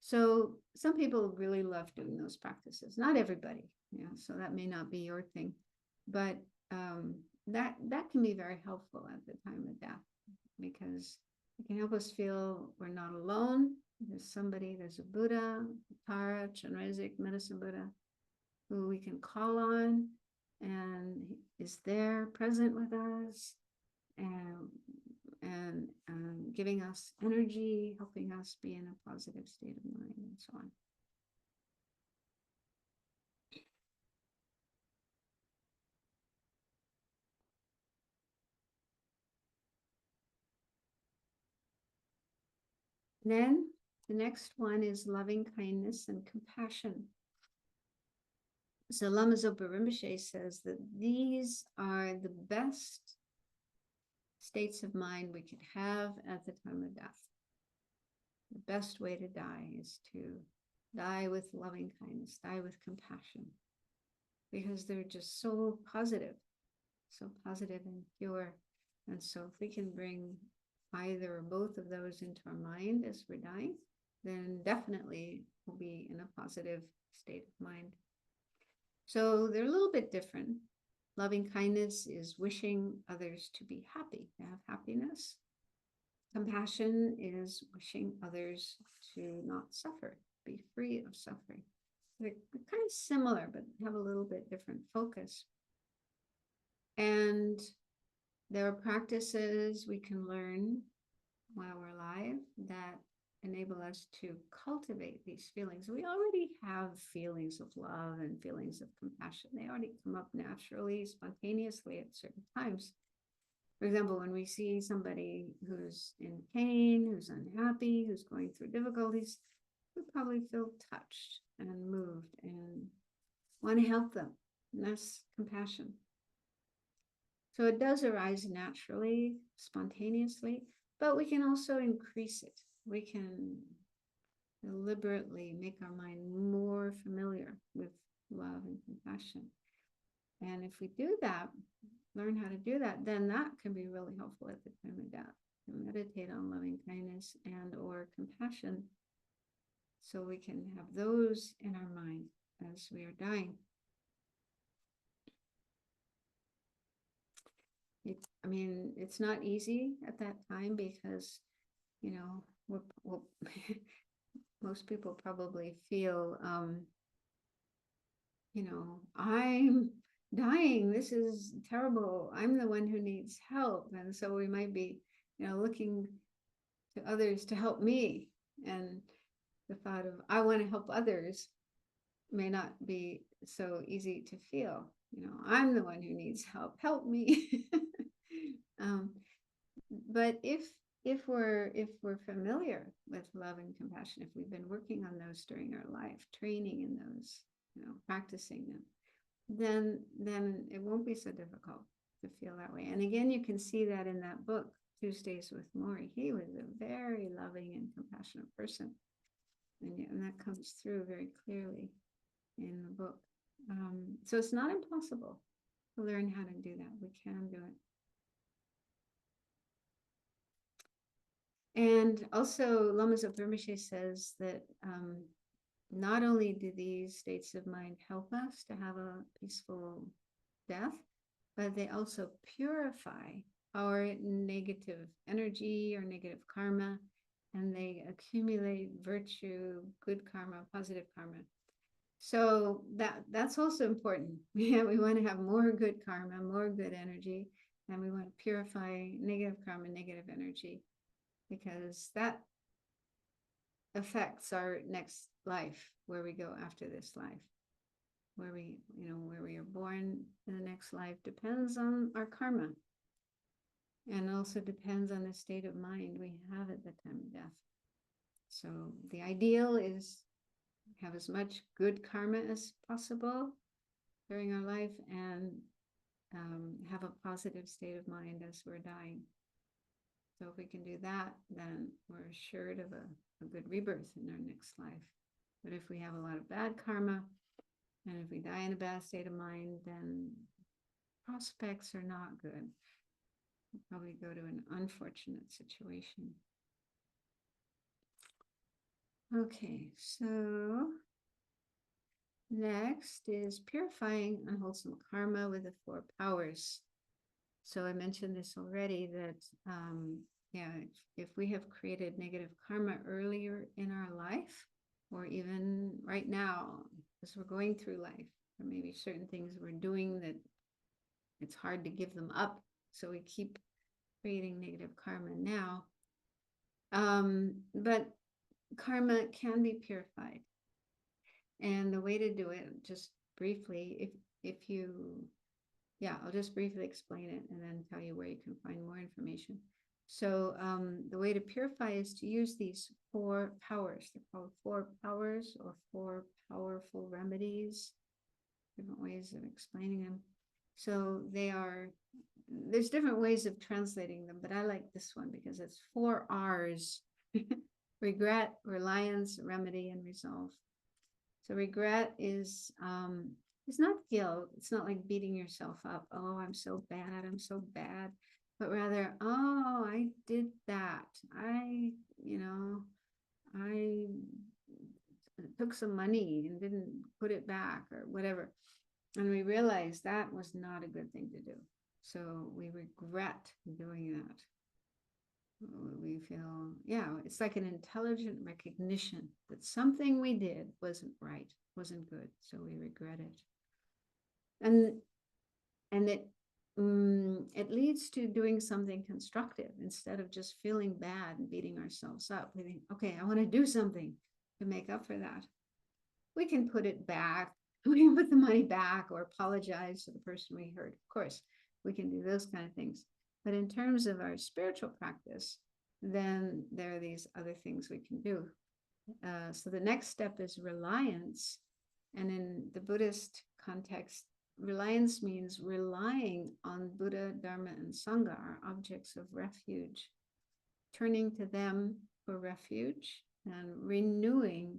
So some people really love doing those practices. Not everybody, so that may not be your thing, but that can be very helpful at the time of death, because it can help us feel we're not alone. There's a Buddha, Tara, Chenrezig, Medicine Buddha, who we can call on and is there present with us and giving us energy, helping us be in a positive state of mind, and so on. Then the next one is loving kindness and compassion. So Lama Zopa Rinpoche says that these are the best states of mind we could have at the time of death. The best way to die is to die with loving kindness, die with compassion, because they're just so positive and pure. And so if we can bring either or both of those into our mind as we're dying, then definitely we'll be in a positive state of mind. So they're a little bit different. Loving kindness is wishing others to be happy, to have happiness. Compassion is wishing others to not suffer, be free of suffering. They're kind of similar, but have a little bit different focus. And there are practices we can learn while we're alive that enable us to cultivate these feelings. We already have feelings of love and feelings of compassion. They already come up naturally, spontaneously at certain times. For example, when we see somebody who's in pain, who's unhappy, who's going through difficulties, we probably feel touched and moved and want to help them. And that's compassion. So it does arise naturally, spontaneously, but we can also increase it. We can deliberately make our mind more familiar with love and compassion. And if we do that, learn how to do that, then that can be really helpful at the time of death. To meditate on loving kindness and or compassion, so we can have those in our mind as we are dying. It's not easy at that time because, most people probably feel, I'm dying. This is terrible. I'm the one who needs help. And so we might be, looking to others to help me. And the thought of, I want to help others may not be so easy to feel. I'm the one who needs help. Help me. But if we're familiar with love and compassion, if we've been working on those during our life, training in those, practicing them, then it won't be so difficult to feel that way. And again, you can see that in that book, Tuesdays with Maury. He was a very loving and compassionate person, and that comes through very clearly in the book. So it's not impossible to learn how to do that. We can do it. And also, Lama Zopa Rinpoche says that not only do these states of mind help us to have a peaceful death, but they also purify our negative energy or negative karma, and they accumulate virtue, good karma, positive karma. So that's also important. We want to have more good karma, more good energy, and we want to purify negative karma, negative energy, because that affects our next life, where we go after this life. Where we are born in the next life depends on our karma, and also depends on the state of mind we have at the time of death. So the ideal is have as much good karma as possible during our life, and have a positive state of mind as we're dying. So if we can do that, then we're assured of a good rebirth in our next life. But if we have a lot of bad karma, and if we die in a bad state of mind, then prospects are not good. We'll probably go to an unfortunate situation. Okay, so next is purifying unwholesome karma with the 4 powers. So I mentioned this already that, yeah, if we have created negative karma earlier in our life, or even right now, as we're going through life, or maybe certain things we're doing that it's hard to give them up, so we keep creating negative karma now. But karma can be purified. And the way to do it, just briefly, if you, yeah, I'll just briefly explain it and then tell you where you can find more information. So the way to purify is to use these 4 powers. They're called 4 powers or 4 powerful remedies, different ways of explaining them. So there's different ways of translating them, but I like this one because it's 4 R's: regret, reliance, remedy, and resolve. So regret is it's not guilt. It's not like beating yourself up. Oh, I'm so bad. But rather, oh, I did that. I took some money and didn't put it back or whatever. And we realize that was not a good thing to do. So we regret doing that. We feel, yeah, it's like an intelligent recognition that something we did wasn't right, wasn't good. So we regret it. And it leads to doing something constructive instead of just feeling bad and beating ourselves up. We think, okay, I want to do something to make up for that. We can put it back. We can put the money back or apologize to the person we hurt. Of course, we can do those kind of things. But in terms of our spiritual practice, then there are these other things we can do. So the next step is reliance. And in the Buddhist context, reliance means relying on Buddha, Dharma, and Sangha, our objects of refuge, turning to them for refuge and renewing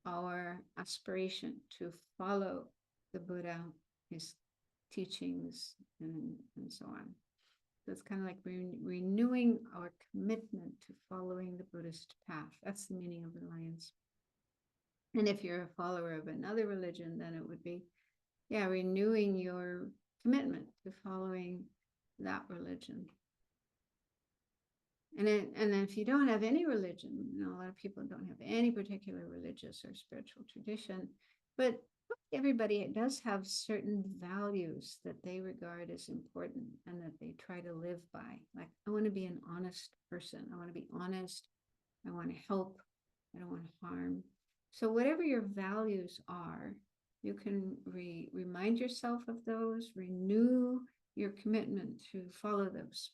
our aspiration to follow the Buddha, his teachings, and so on. So it's kind of like renewing our commitment to following the Buddhist path. That's the meaning of reliance. And if you're a follower of another religion, then it would be, yeah, renewing your commitment to following that religion. And then if you don't have any religion, a lot of people don't have any particular religious or spiritual tradition, but everybody does have certain values that they regard as important and that they try to live by. Like, I want to be an honest person. I want to be honest. I want to help. I don't want to harm. So whatever your values are, you can remind yourself of those, renew your commitment to follow those.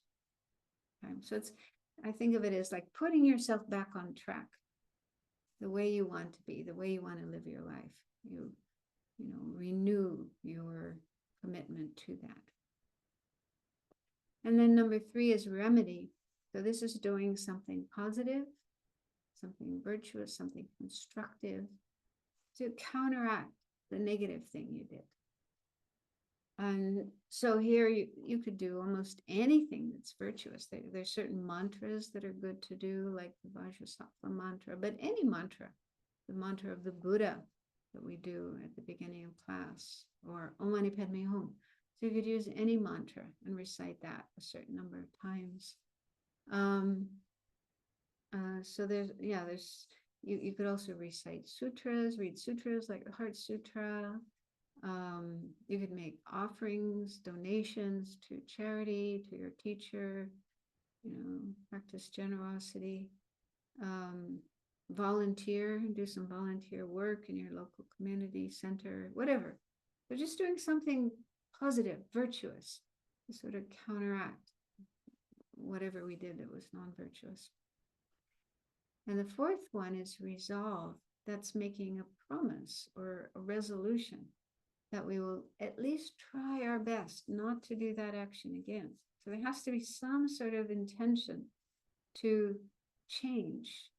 Okay? So I think of it as like putting yourself back on track, the way you want to be, the way you want to live your life. You renew your commitment to that. And then number 3 is remedy. So this is doing something positive, something virtuous, something constructive to counteract the negative thing you did. And so here you could do almost anything that's virtuous. There's certain mantras that are good to do, like the Vajrasattva mantra, but any mantra, the mantra of the Buddha that we do at the beginning of class, or Om Mani Padme Hum. So you could use any mantra and recite that a certain number of times. So you could also recite sutras, read sutras like the Heart Sutra. You could make offerings, donations to charity, to your teacher, practice generosity, volunteer, do some volunteer work in your local community center, whatever. But just doing something positive, virtuous, to sort of counteract whatever we did that was non-virtuous. And the 4th one is resolve. That's making a promise or a resolution that we will at least try our best not to do that action again. So there has to be some sort of intention to change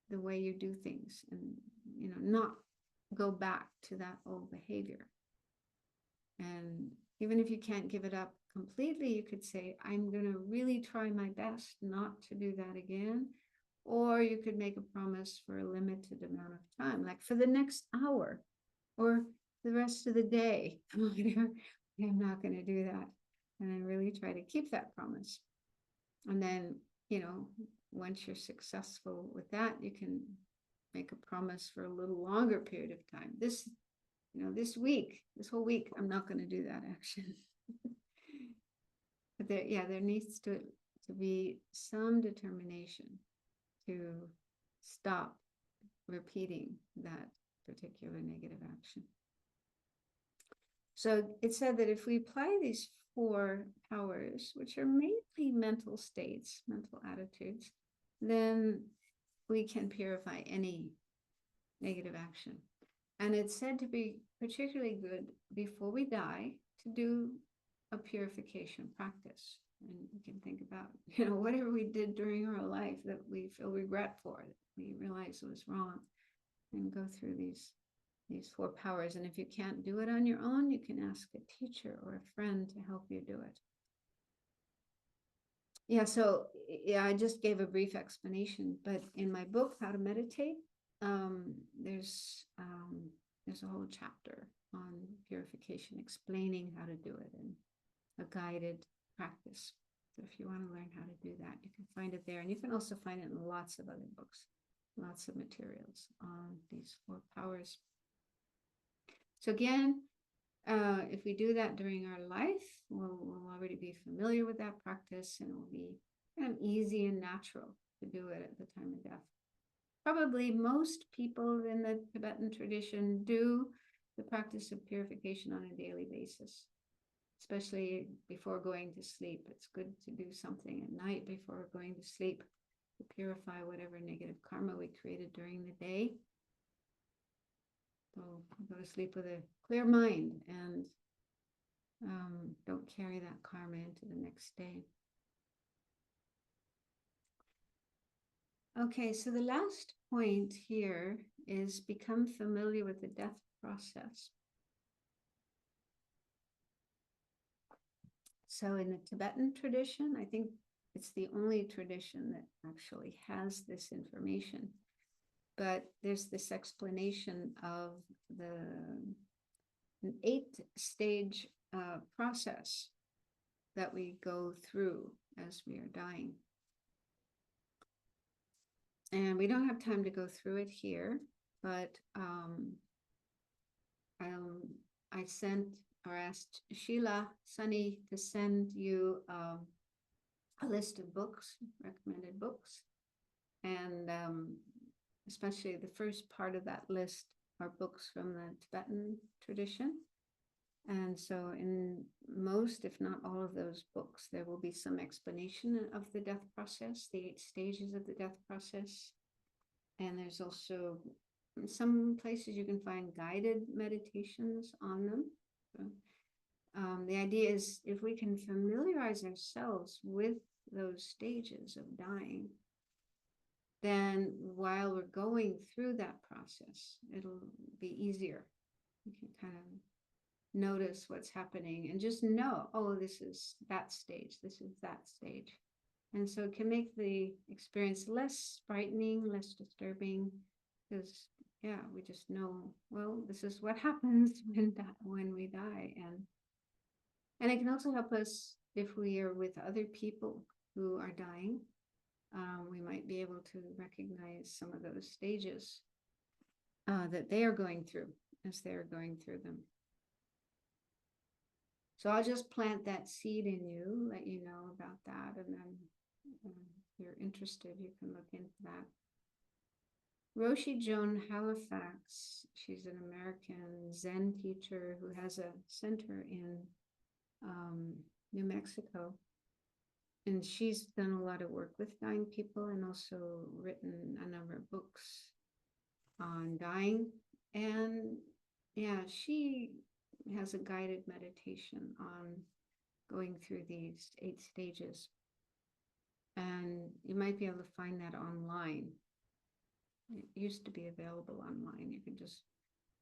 the way you do things and, not go back to that old behavior. And even if you can't give it up completely, you could say, I'm going to really try my best not to do that again. Or you could make a promise for a limited amount of time, like for the next hour or the rest of the day. Whatever. I'm not going to do that. And then really try to keep that promise. And then, once you're successful with that, you can make a promise for a little longer period of time. This whole week, I'm not going to do that action. But there needs to be some determination to stop repeating that particular negative action. So it said that if we apply these 4 powers, which are mainly mental states, mental attitudes, then we can purify any negative action. And it's said to be particularly good before we die to do a purification practice. And you can think about, whatever we did during our life that we feel regret for, that we realize was wrong, and go through these 4 powers. And if you can't do it on your own, you can ask a teacher or a friend to help you do it. I just gave a brief explanation, but in my book, How to Meditate, there's a whole chapter on purification, explaining how to do it and a guided practice. So if you want to learn how to do that, you can find it there. And you can also find it in lots of other books, lots of materials on these 4 powers. So again, if we do that during our life, we'll already be familiar with that practice, and it will be kind of easy and natural to do it at the time of death. Probably most people in the Tibetan tradition do the practice of purification on a daily basis, especially before going to sleep. It's good to do something at night before going to sleep to purify whatever negative karma we created during the day. So go to sleep with a clear mind and don't carry that karma into the next day. Okay, so the last point here is become familiar with the death process. So in the Tibetan tradition, I think it's the only tradition that actually has this information. But there's this explanation of an 8-stage process that we go through as we are dying. And we don't have time to go through it here, but I sent or asked Sheila Sunny to send you a list of books, recommended books. And especially the first part of that list are books from the Tibetan tradition. And so in most, if not all of those books, there will be some explanation of the death process, the 8 stages of the death process. And there's also some places you can find guided meditations on them. So, the idea is if we can familiarize ourselves with those stages of dying, then while we're going through that process, it'll be easier. You can kind of notice what's happening and just know, oh, this is that stage, this is that stage. And so it can make the experience less frightening, less disturbing, because we just know, well, this is what happens when we die. And it can also help us if we are with other people who are dying. We might be able to recognize some of those stages that they are going through as they're going through them. So I'll just plant that seed in you, let you know about that, and then if you're interested, you can look into that. Roshi Joan Halifax, she's an American Zen teacher who has a center in New Mexico. And she's done a lot of work with dying people and also written a number of books on dying. And she has a guided meditation on going through these 8 stages. And you might be able to find that online. It used to be available online. You can just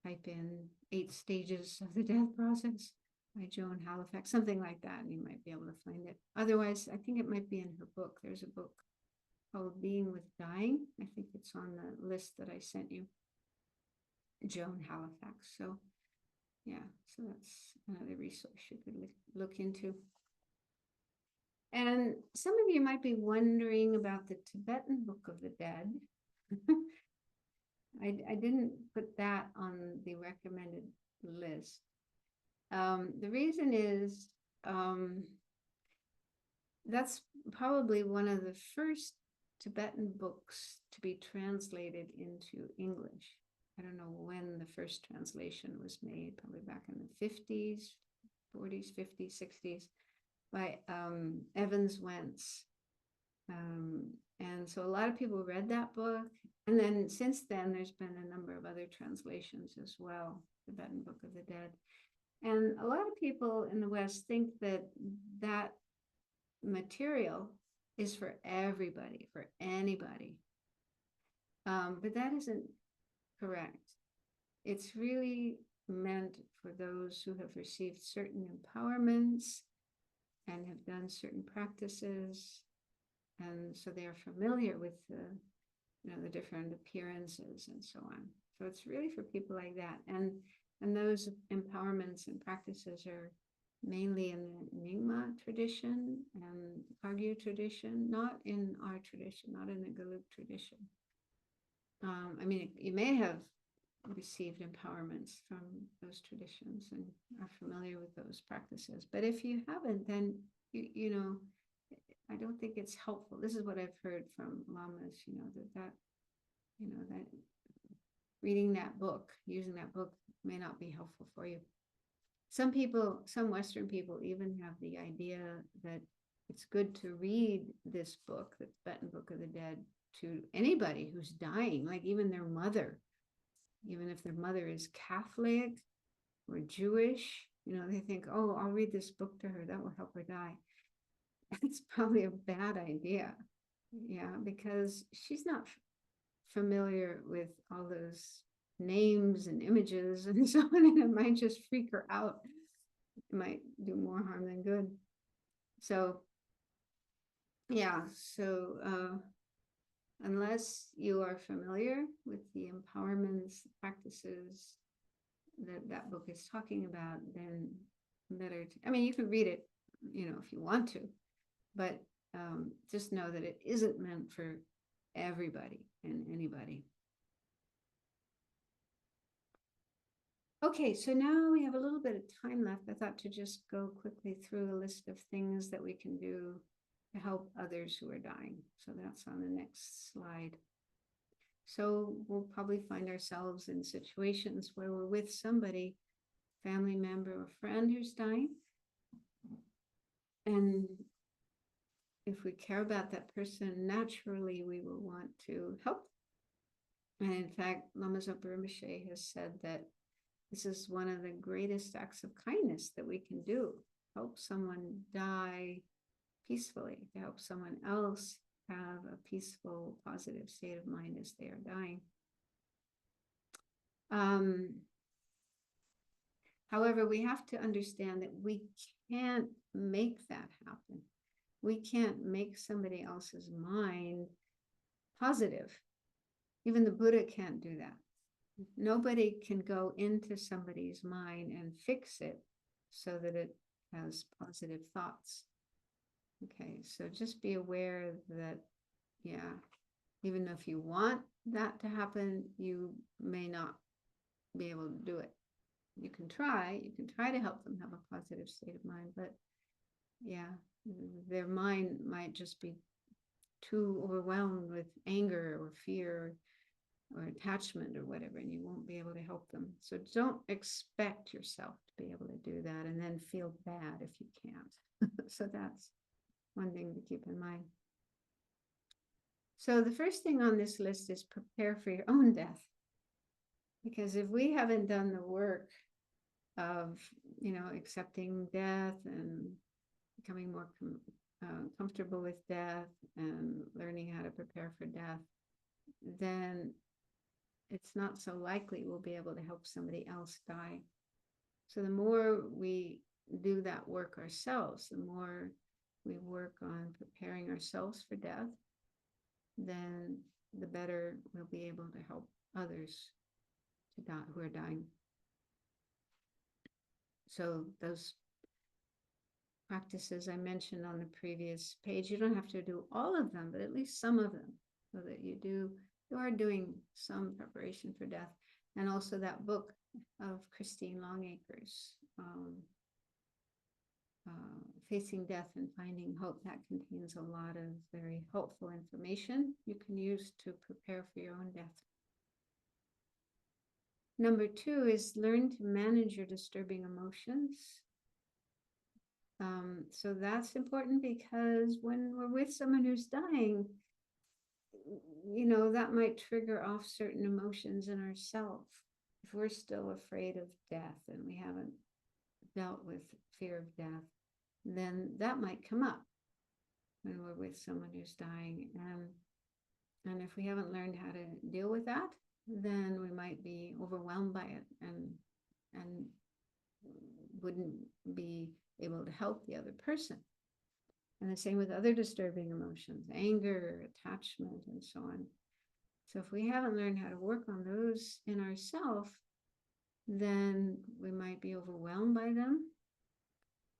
type in 8 Stages of the Death Process by Joan Halifax, something like that, and you might be able to find it. Otherwise, I think it might be in her book. There's a book called Being with Dying. I think it's on the list that I sent you, Joan Halifax. So yeah, so that's another resource you could look into. And some of you might be wondering about the Tibetan Book of the Dead. I didn't put that on the recommended list. The reason is that's probably one of the first Tibetan books to be translated into English. I don't know when the first translation was made, probably back in the 50s, 40s, 50s, 60s, by Evans Wentz. And so a lot of people read that book. And then since then, there's been a number of other translations as well, Tibetan Book of the Dead. And a lot of people in the West think that that material is for everybody, for anybody. But that isn't correct. It's really meant for those who have received certain empowerments and have done certain practices. And so they are familiar with the different appearances and so on. So it's really for people like that. And those empowerments and practices are mainly in the Nyingma tradition and Kagyu tradition, not in our tradition, not in the Gelug tradition. I mean, you may have received empowerments from those traditions and are familiar with those practices. But if you haven't, then you know, I don't think it's helpful. This is what I've heard from lamas, that reading that book, using that book may not be helpful for you. Some people, some Western people even have the idea that it's good to read this book, the Tibetan Book of the Dead, to anybody who's dying, like even their mother, even if their mother is Catholic or Jewish, they think, oh, I'll read this book to her, that will help her die. It's probably a bad idea. Yeah, because she's not familiar with all those names and images and so on, and it might just freak her out. It might do more harm than good. So yeah, so unless you are familiar with the empowerments practices that book is talking about, then better I mean, you can read it, if you want to, but just know that it isn't meant for everybody and anybody. Okay, so now we have a little bit of time left. I thought to just go quickly through a list of things that we can do to help others who are dying. So that's on the next slide. So we'll probably find ourselves in situations where we're with somebody, family member or friend who's dying. And if we care about that person, naturally we will want to help. And in fact, Lama Zopa Rinpoche has said that this is one of the greatest acts of kindness that we can do. Help someone die peacefully, to help someone else have a peaceful, positive state of mind as they are dying. However, we have to understand that we can't make that happen. We can't make somebody else's mind positive. Even the Buddha can't do that. Nobody can go into somebody's mind and fix it so that it has positive thoughts. Okay, so just be aware that, yeah, even if you want that to happen, you may not be able to do it. You can try to help them have a positive state of mind, but yeah, their mind might just be too overwhelmed with anger or fear or attachment or whatever, and you won't be able to help them. So don't expect yourself to be able to do that and then feel bad if you can't. So that's one thing to keep in mind. So the first thing on this list is prepare for your own death. Because if we haven't done the work of, accepting death and becoming more comfortable with death and learning how to prepare for death, then it's not so likely we'll be able to help somebody else die. So the more we do that work ourselves, the more we work on preparing ourselves for death, then the better we'll be able to help others to die, who are dying. So those practices I mentioned on the previous page, you don't have to do all of them, but at least some of them, so that you are doing some preparation for death. And also that book of Christine Longacre's, Facing Death and Finding Hope, that contains a lot of very helpful information you can use to prepare for your own death. Number 2 is learn to manage your disturbing emotions. So that's important, because when we're with someone who's dying, that might trigger off certain emotions in ourselves. If we're still afraid of death and we haven't dealt with fear of death, then that might come up when we're with someone who's dying. And if we haven't learned how to deal with that, then we might be overwhelmed by it and wouldn't be able to help the other person. And the same with other disturbing emotions, anger, attachment, and so on. So if we haven't learned how to work on those in ourselves, then we might be overwhelmed by them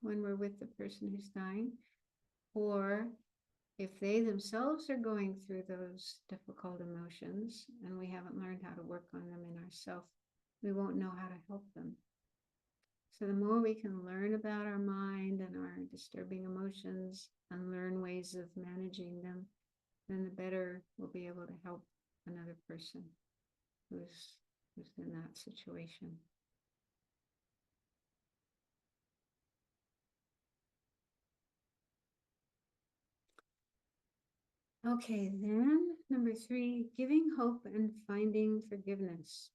when we're with the person who's dying. Or if they themselves are going through those difficult emotions and we haven't learned how to work on them in ourselves, we won't know how to help them. So the more we can learn about our mind and our disturbing emotions and learn ways of managing them, then the better we'll be able to help another person who's in that situation. Okay, then number 3, giving hope and finding forgiveness.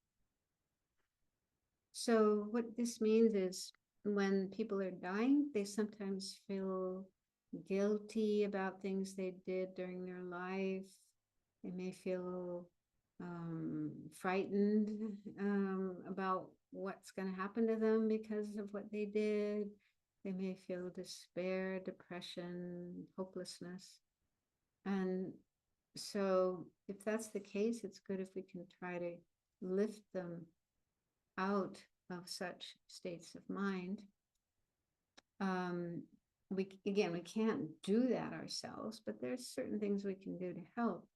So what this means is when people are dying, they sometimes feel guilty about things they did during their life. They may feel frightened about what's going to happen to them because of what they did. They may feel despair, depression, hopelessness. And so if that's the case, it's good if we can try to lift them out of such states of mind. We can't do that ourselves, but there's certain things we can do to help,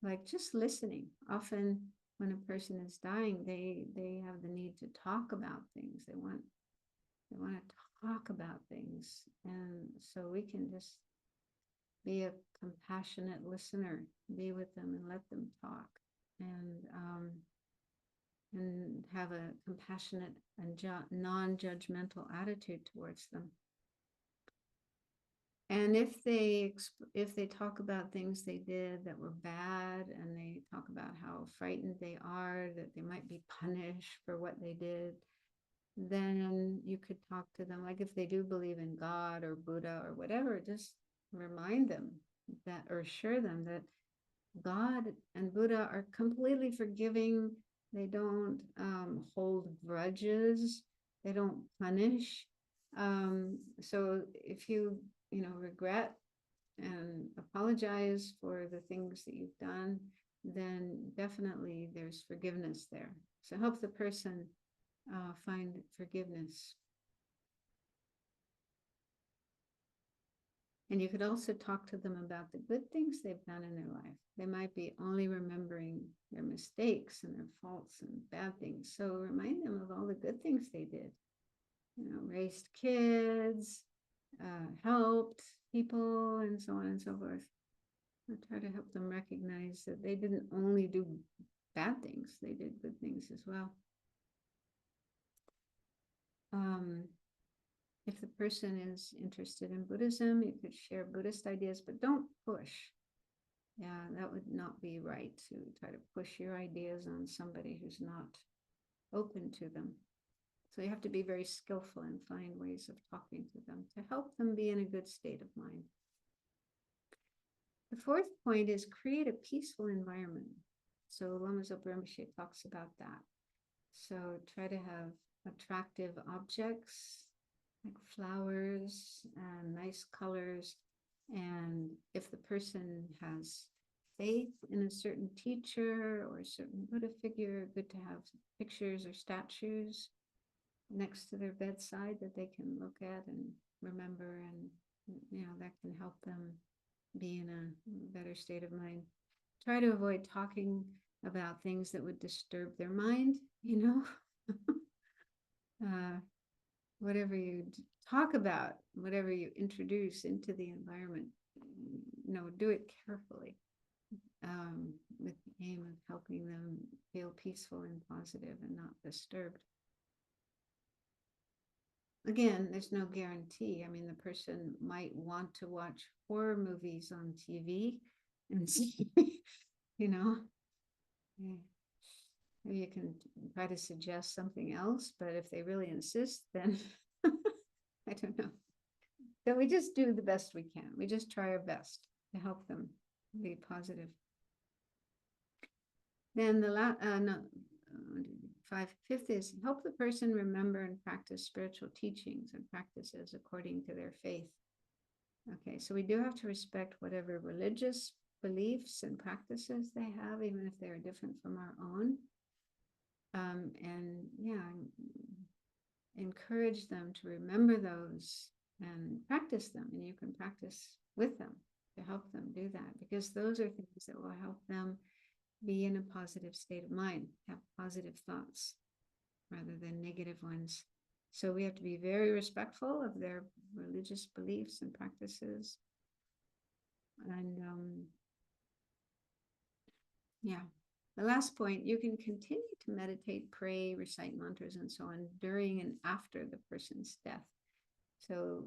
like just listening. Often when a person is dying, they have the need to talk about things. They want to talk about things, and so we can just be a compassionate listener, be with them and let them talk, and have a compassionate and non-judgmental attitude towards them. And if they talk about things they did that were bad, and they talk about how frightened they are that they might be punished for what they did, then you could talk to them. Like if they do believe in God or Buddha or whatever, just remind them that, or assure them that God and Buddha are completely forgiving. They don't hold grudges. They don't punish. So if you regret and apologize for the things that you've done, then definitely there's forgiveness there. So help the person find forgiveness. And you could also talk to them about the good things they've done in their life. They might be only remembering their mistakes and their faults and bad things. So remind them of all the good things they did. Raised kids, helped people, and so on and so forth. I try to help them recognize that they didn't only do bad things, they did good things as well. If the person is interested in Buddhism, you could share Buddhist ideas, but don't push. Yeah, that would not be right, to try to push your ideas on somebody who's not open to them. So you have to be very skillful and find ways of talking to them to help them be in a good state of mind. The fourth point is create a peaceful environment. So Lama Zopa Rinpoche talks about that. So try to have attractive objects like flowers and nice colors. And if the person has faith in a certain teacher or a certain Buddha figure, good to have pictures or statues next to their bedside that they can look at and remember, and that can help them be in a better state of mind. Try to avoid talking about things that would disturb their mind, whatever you talk about, whatever you introduce into the environment, do it carefully, with the aim of helping them feel peaceful and positive and not disturbed. Again, there's no guarantee. I mean, the person might want to watch horror movies on TV and see, maybe you can try to suggest something else, but if they really insist, then I don't know. So we just do the best we can. We just try our best to help them be positive. Then the fifth is help the person remember and practice spiritual teachings and practices according to their faith. Okay, so we do have to respect whatever religious beliefs and practices they have, even if they're different from our own. Encourage them to remember those and practice them. And you can practice with them to help them do that, because those are things that will help them be in a positive state of mind, have positive thoughts rather than negative ones. So we have to be very respectful of their religious beliefs and practices. And the last point, you can continue to meditate, pray, recite mantras, and so on during and after the person's death. So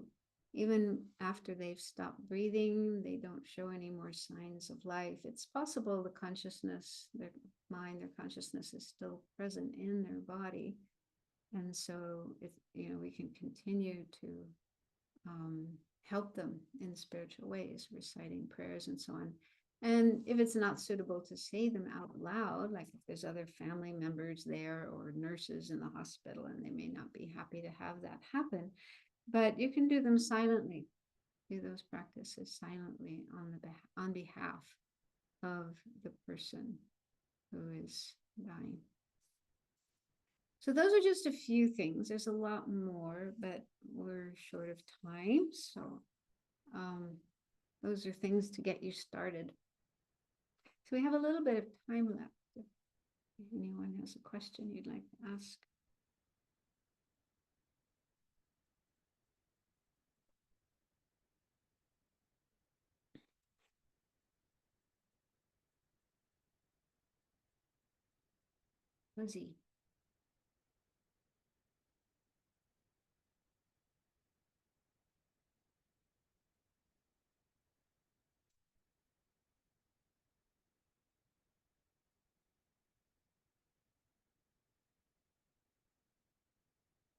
even after they've stopped breathing, they don't show any more signs of life. It's possible the consciousness, their mind, their consciousness is still present in their body. And so, we can continue to help them in spiritual ways, reciting prayers and so on. And if it's not suitable to say them out loud, like if there's other family members there or nurses in the hospital, and they may not be happy to have that happen, but you can do them silently, do those practices silently on behalf of the person who is dying. So those are just a few things. There's a lot more, but we're short of time. So those are things to get you started. So we have a little bit of time left. If anyone has a question you'd like to ask. Fuzzy.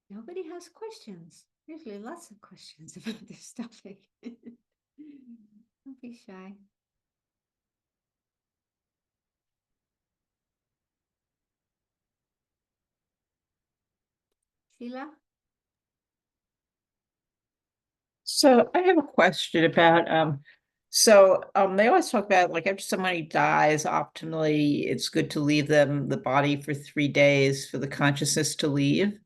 Nobody has questions. Usually lots of questions about this topic. Don't be shy. Sheila? So I have a question about they always talk about, like, after somebody dies, optimally it's good to leave them the body for 3 days for the consciousness to leave.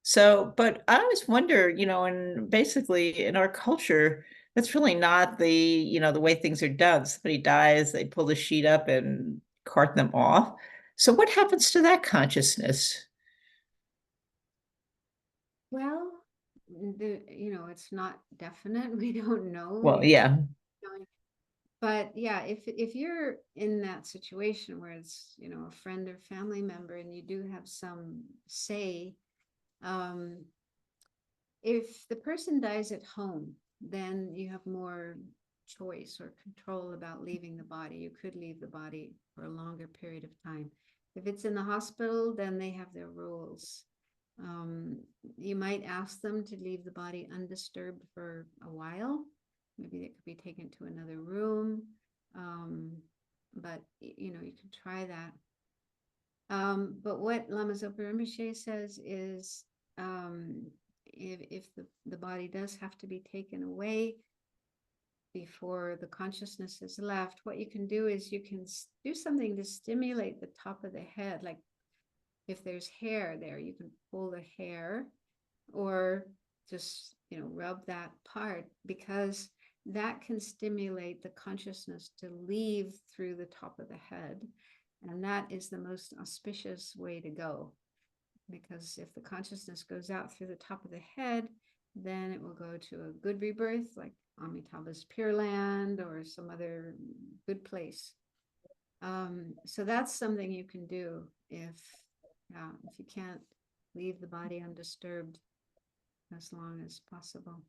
So, but I always wonder, and basically in our culture, that's really not the way things are done. Somebody dies, they pull the sheet up and cart them off. So what happens to that consciousness? Well, it's not definite. We don't know. Well, yeah. But yeah, if you're in that situation where it's, a friend or family member and you do have some say, if the person dies at home, then you have more choice or control about leaving the body. You could leave the body for a longer period of time. If it's in the hospital, then they have their rules. You might ask them to leave the body undisturbed for a while, maybe it could be taken to another room. But you know, you can try that. But what Lama Zopa Rinpoche says is, if the body does have to be taken away before the consciousness is left, what you can do is you can do something to stimulate the top of the head. Like if there's hair there, you can pull the hair, or just, you know, rub that part, because that can stimulate the consciousness to leave through the top of the head. And that is the most auspicious way to go, because if the consciousness goes out through the top of the head, then it will go to a good rebirth, like Amitabha's Pure Land or some other good place. So that's something you can do if you can't leave the body undisturbed as long as possible.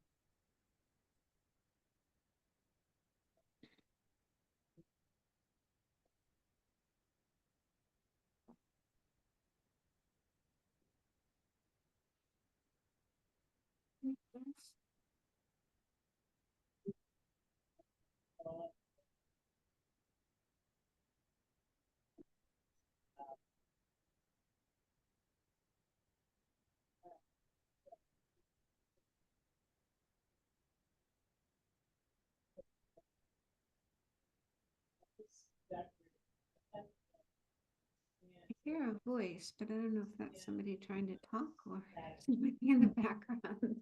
Yes. I hear a voice, but I don't know if that's somebody trying to talk or somebody in the background.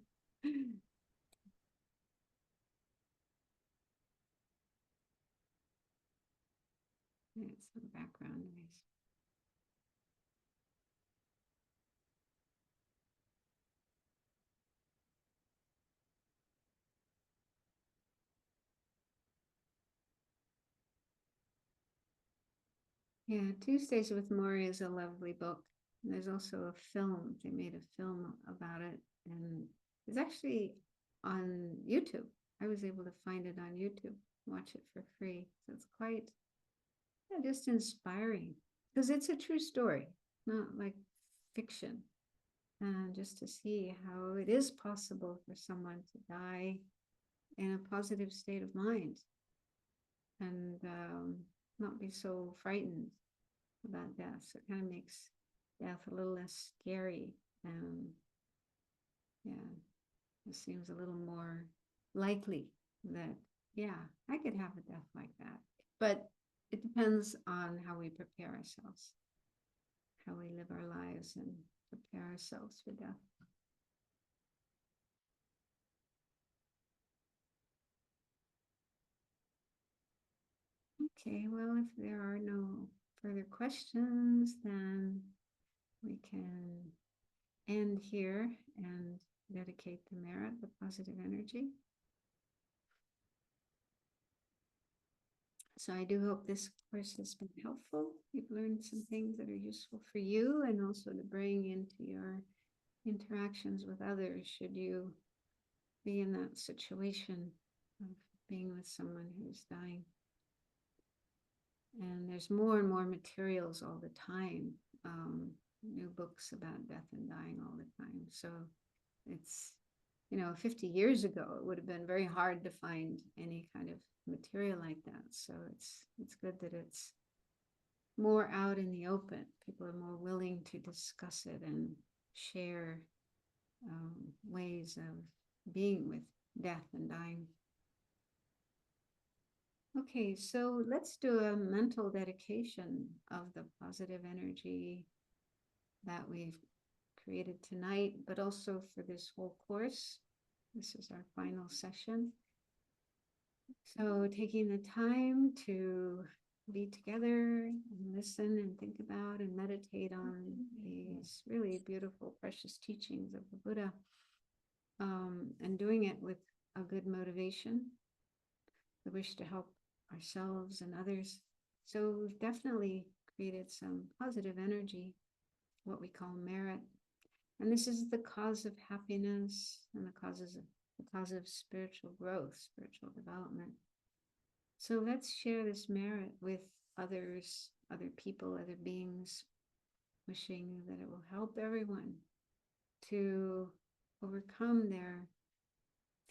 It's some background noise. Yeah, Tuesdays with Maury is a lovely book. And there's also a film. They made a film about it, and it's actually on YouTube. I was able to find it on YouTube, watch it for free. So it's quite just inspiring, because it's a true story, not like fiction. And just to see how it is possible for someone to die in a positive state of mind, and not be so frightened about death. So it kind of makes death a little less scary. Yeah, it seems a little more likely that, yeah, I could have a death like that. But it depends on how we prepare ourselves, how we live our lives and prepare ourselves for death. Okay, well, if there are no further questions, then we can end here and dedicate the merit, the positive energy. So I do hope this course has been helpful. You've learned some things that are useful for you, and also to bring into your interactions with others, should you be in that situation of being with someone who's dying. And there's more and more materials all the time, new books about death and dying all the time. So it's, 50 years ago, it would have been very hard to find any kind of material like that. So it's good that it's more out in the open. People are more willing to discuss it and share ways of being with death and dying. Okay, so let's do a mental dedication of the positive energy that we've created tonight, but also for this whole course. This is our final session. So taking the time to be together and listen and think about and meditate on these really beautiful, precious teachings of the Buddha, and doing it with a good motivation, the wish to help ourselves and others. So we've definitely created some positive energy, what we call merit. And this is the cause of happiness and the cause of spiritual growth, spiritual development. So let's share this merit with others, other people, other beings, wishing that it will help everyone to overcome their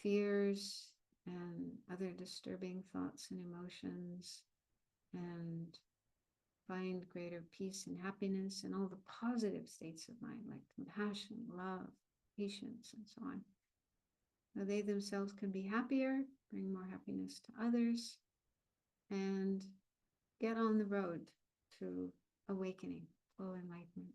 fears, and other disturbing thoughts and emotions, and find greater peace and happiness and all the positive states of mind like compassion, love, patience, and so on. Now they themselves can be happier, bring more happiness to others, and get on the road to awakening, full enlightenment.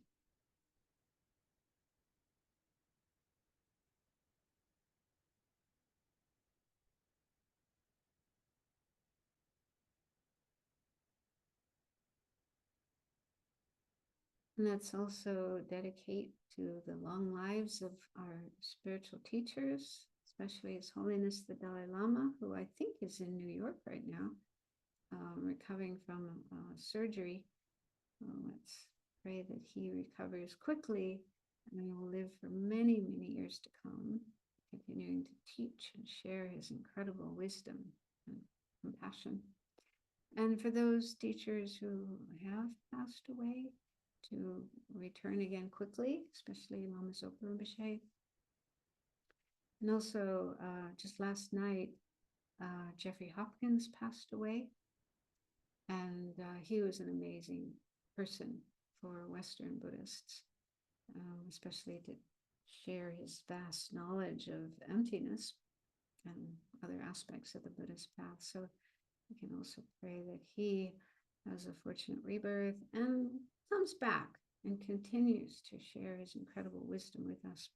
And let's also dedicate to the long lives of our spiritual teachers, especially His Holiness the Dalai Lama, who I think is in New York right now, recovering from surgery. Let's pray that he recovers quickly and will live for many, many years to come, continuing to teach and share his incredible wisdom and compassion. And for those teachers who have passed away, to return again quickly, especially Lama Zopa Rinpoche. And also, just last night, Jeffrey Hopkins passed away. And he was an amazing person for Western Buddhists, especially to share his vast knowledge of emptiness and other aspects of the Buddhist path. So we can also pray that he has a fortunate rebirth and comes back and continues to share his incredible wisdom with us.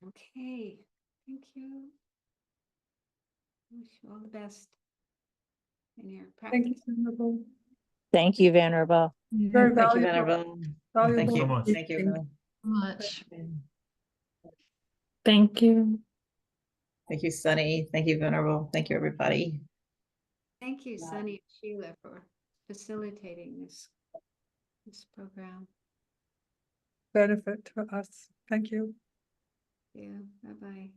Okay, thank you. Wish you all the best in your Thank you, practice. Venerable. Thank you, Venerable. Very Thank you, valuable. Venerable. Valuable Thank you. so much. Thank you. teaching. Venerable. Much. Thank you. Thank you, Sunny. Thank you, Venerable. Thank you, everybody. Thank you, Sunny and Sheila, for facilitating this program. Benefit to us. Thank you. Yeah, bye-bye.